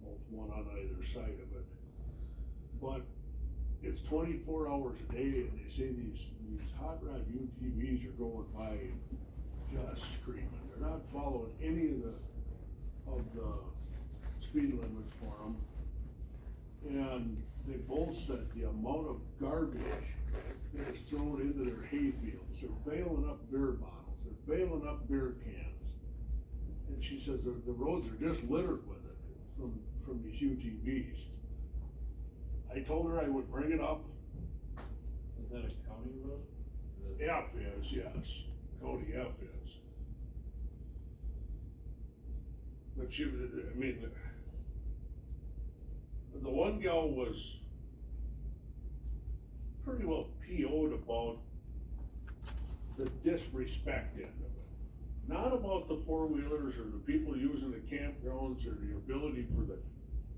Both one on either side of it. But it's 24 hours a day, and they say these hot rod UTVs are going by just screaming. They're not following any of the speed limits for them. And they both said the amount of garbage that is thrown into their hay fields. They're bailing up beer bottles, they're bailing up beer cans. And she says the roads are just littered with it from these UTVs. I told her I would bring it up. Is that a county road? F is, yes, Cody F is. But she, I mean, the one gal was pretty well PO'd about the disrespect end of it. Not about the four-wheelers or the people using the campgrounds or the ability for the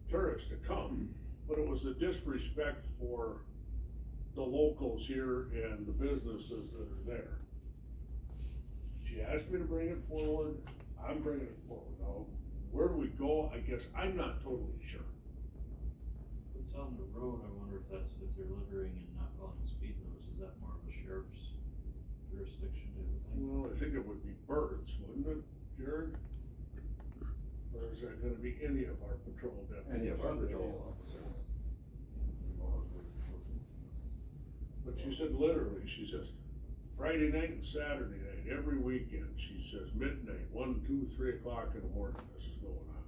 tourists to come, but it was the disrespect for the locals here and the businesses that are there. She asked me to bring it forward, I'm bringing it forward. Now, where do we go? I guess I'm not totally sure. If it's on the road, I wonder if they're littering and not following speed limits, is that more of a sheriff's jurisdiction type of thing? Well, I think it would be birds, wouldn't it, Jared? Or is that gonna be any of our patrol deputies? Any of our patrol officers. But she said literally, she says, Friday night and Saturday night, every weekend, she says midnight, 1, 2, 3 o'clock in the morning, this is going on.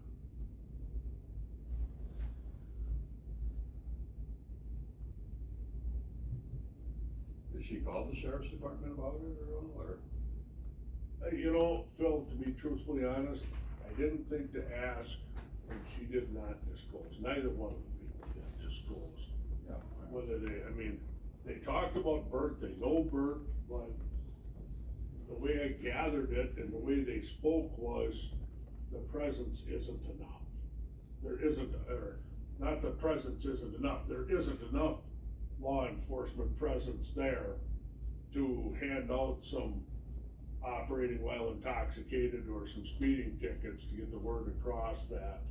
Did she call the sheriff's department about it or? You know, Phil, to be truthfully honest, I didn't think to ask, and she did not disclose, neither one of the people did disclose. Yeah. Whether they, I mean, they talked about Bert, they know Bert, but the way I gathered it and the way they spoke was the presence isn't enough. There isn't, or not the presence isn't enough, there isn't enough law enforcement presence there to hand out some operating while intoxicated or some speeding tickets to get the word across that,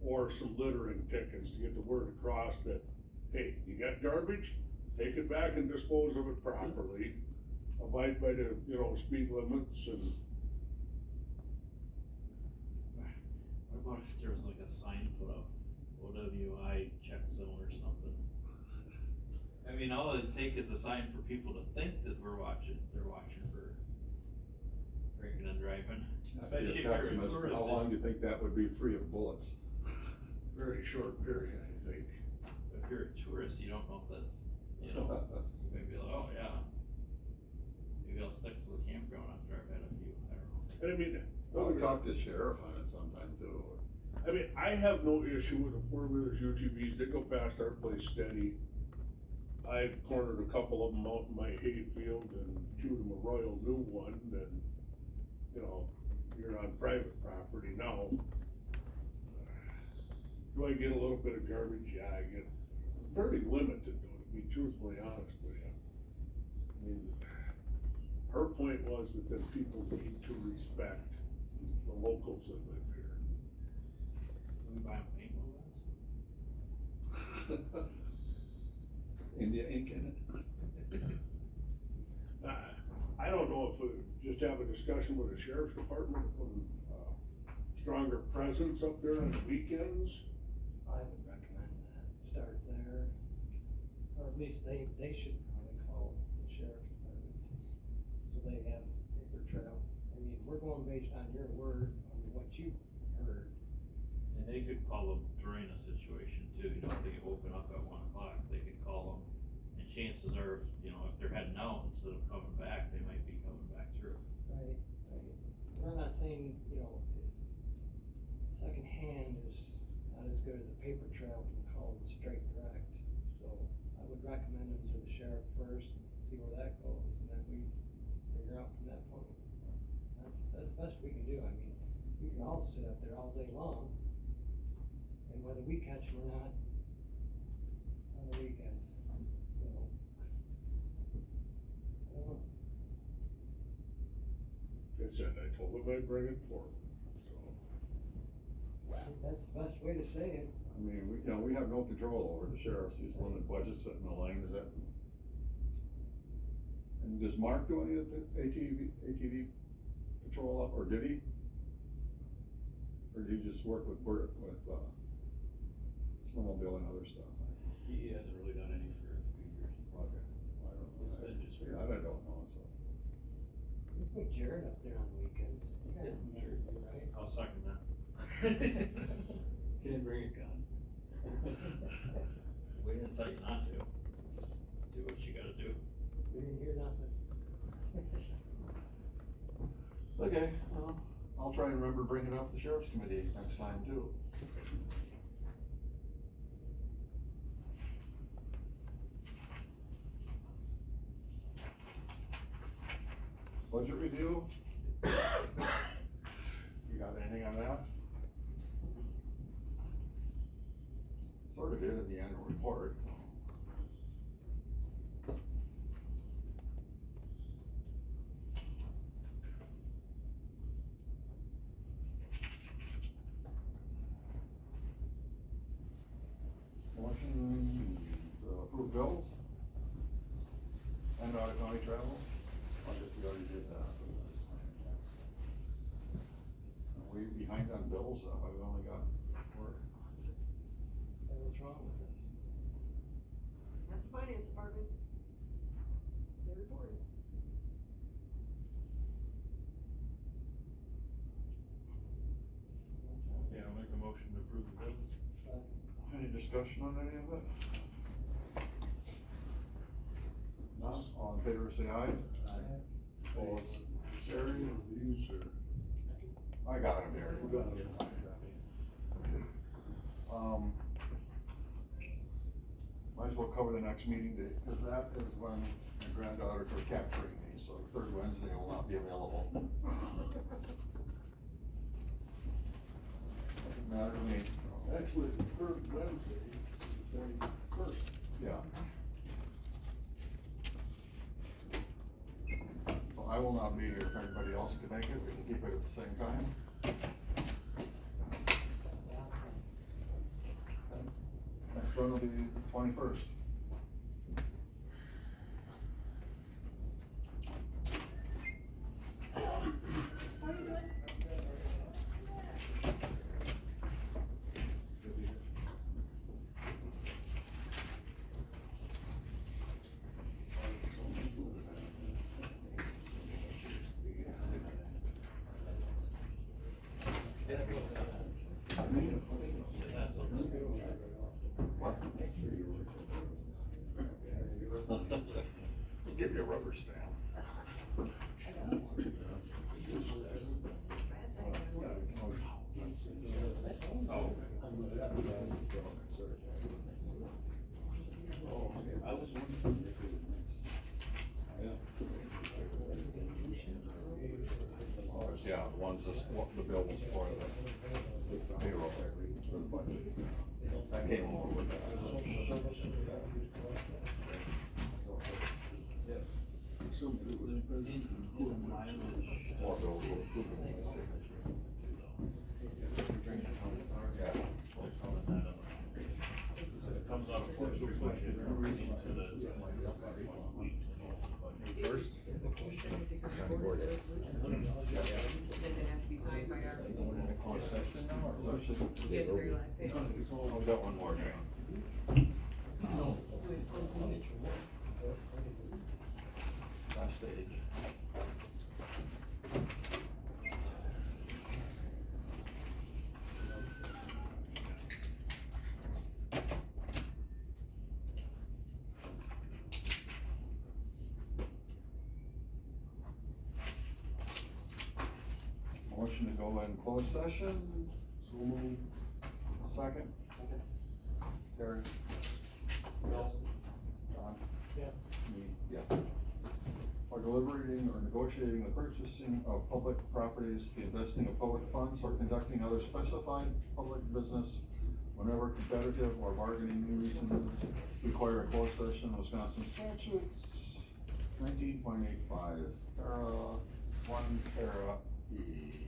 or some littering tickets to get the word across that, hey, you got garbage? Take it back and dispose of it properly, abide by the, you know, speed limits and. What about if there was like a sign put up, OWI check zone or something? I mean, all it'd take is a sign for people to think that they're watching for drinking and driving, especially if you're a tourist. How long do you think that would be free of bullets? Very short period, I think. If you're a tourist, you don't know if that's, you know, you may be like, oh yeah, maybe I'll stick to the campground after I've had a few, I don't know. And I mean, Well, we talked to sheriff on it sometime too. I mean, I have no issue with the four-wheelers, UTVs, they go past our place steady. I've cornered a couple of them out in my hay field and chewed them a royal new one, and, you know, you're on private property now. Do I get a little bit of garbage? Yeah, I get very limited, though, to be truthfully honest with you. I mean, her point was that then people need to respect the locals that live here. Can we buy them paintball guns? India ink in it. just have a discussion with the sheriff's department, putting, stronger presence up there on the weekends. I would recommend that, start there, or at least they should probably call the sheriff's department, so they have a paper trail. I mean, we're going based on your word, on what you heard. And they could call them during a situation too, you know, if they get woken up at 1 o'clock, they could call them. And chances are, you know, if they're heading out instead of coming back, they might be coming back through. Right, right. We're not saying, you know, secondhand is not as good as a paper trail from calling straight direct. So I would recommend them to the sheriff first, see where that goes, and then we figure out from that point. That's the best we can do. I mean, we can all sit up there all day long, and whether we catch them or not on the weekends, you know. I don't know. I said, I told them I'd bring it forward, so. I think that's the best way to say it. I mean, we, you know, we have no control over the sheriff's, he's the one that budgets it and aligns it. And does Mark do any of the ATV patrol up, or did he? Or did he just work with Bert, with, snowmobile and other stuff? He hasn't really done any for a few years. Okay, I don't know. It's been just. Yeah, I don't know, so. We put Jared up there on the weekends. Yeah, sure, you're right. I'll second that. Can't bring a gun. We didn't tell you not to, just do what you gotta do. We didn't hear nothing. Okay, well, I'll try and remember bringing it up to the sheriff's committee next time too. Budget review? You got anything on that? Sort of did in the annual report. Motion to approve bills? And out-of-county travel? I guess we already did that. Are we behind on bills? I've only got work. What's wrong with this? That's the finance department. They're reporting. Yeah, I'll make a motion to approve the bills. Any discussion on any of it? None, all in favor, say aye. Opposed? Carried. These are. I got him here. We got 'em. Might as well cover the next meeting date, because that is when my granddaughters are capturing me, so the third Wednesday will not be available. Doesn't matter to me. Actually, the third Wednesday, the 21st. Yeah. So I will not be here. If everybody else can make it, we can keep it at the same time. Next one will be the 21st. What? Give me a rubber stamp. I was wondering. Yeah, the ones, the bill was for the payroll, for the budget. That came along with that. Somebody was present and who am I? Or bill will approve it by signature. Yeah. It comes out of Forestry budget, into the. First? County board. in closed session. So move. Second? Second. Terry? Bill? John? Yes. Me, yes. Or deliberating or negotiating the purchasing of public properties, the investing of public funds, or conducting other specified public business whenever competitive or bargaining reasons require a closed session. Wisconsin statutes 19.85, para 1, para E.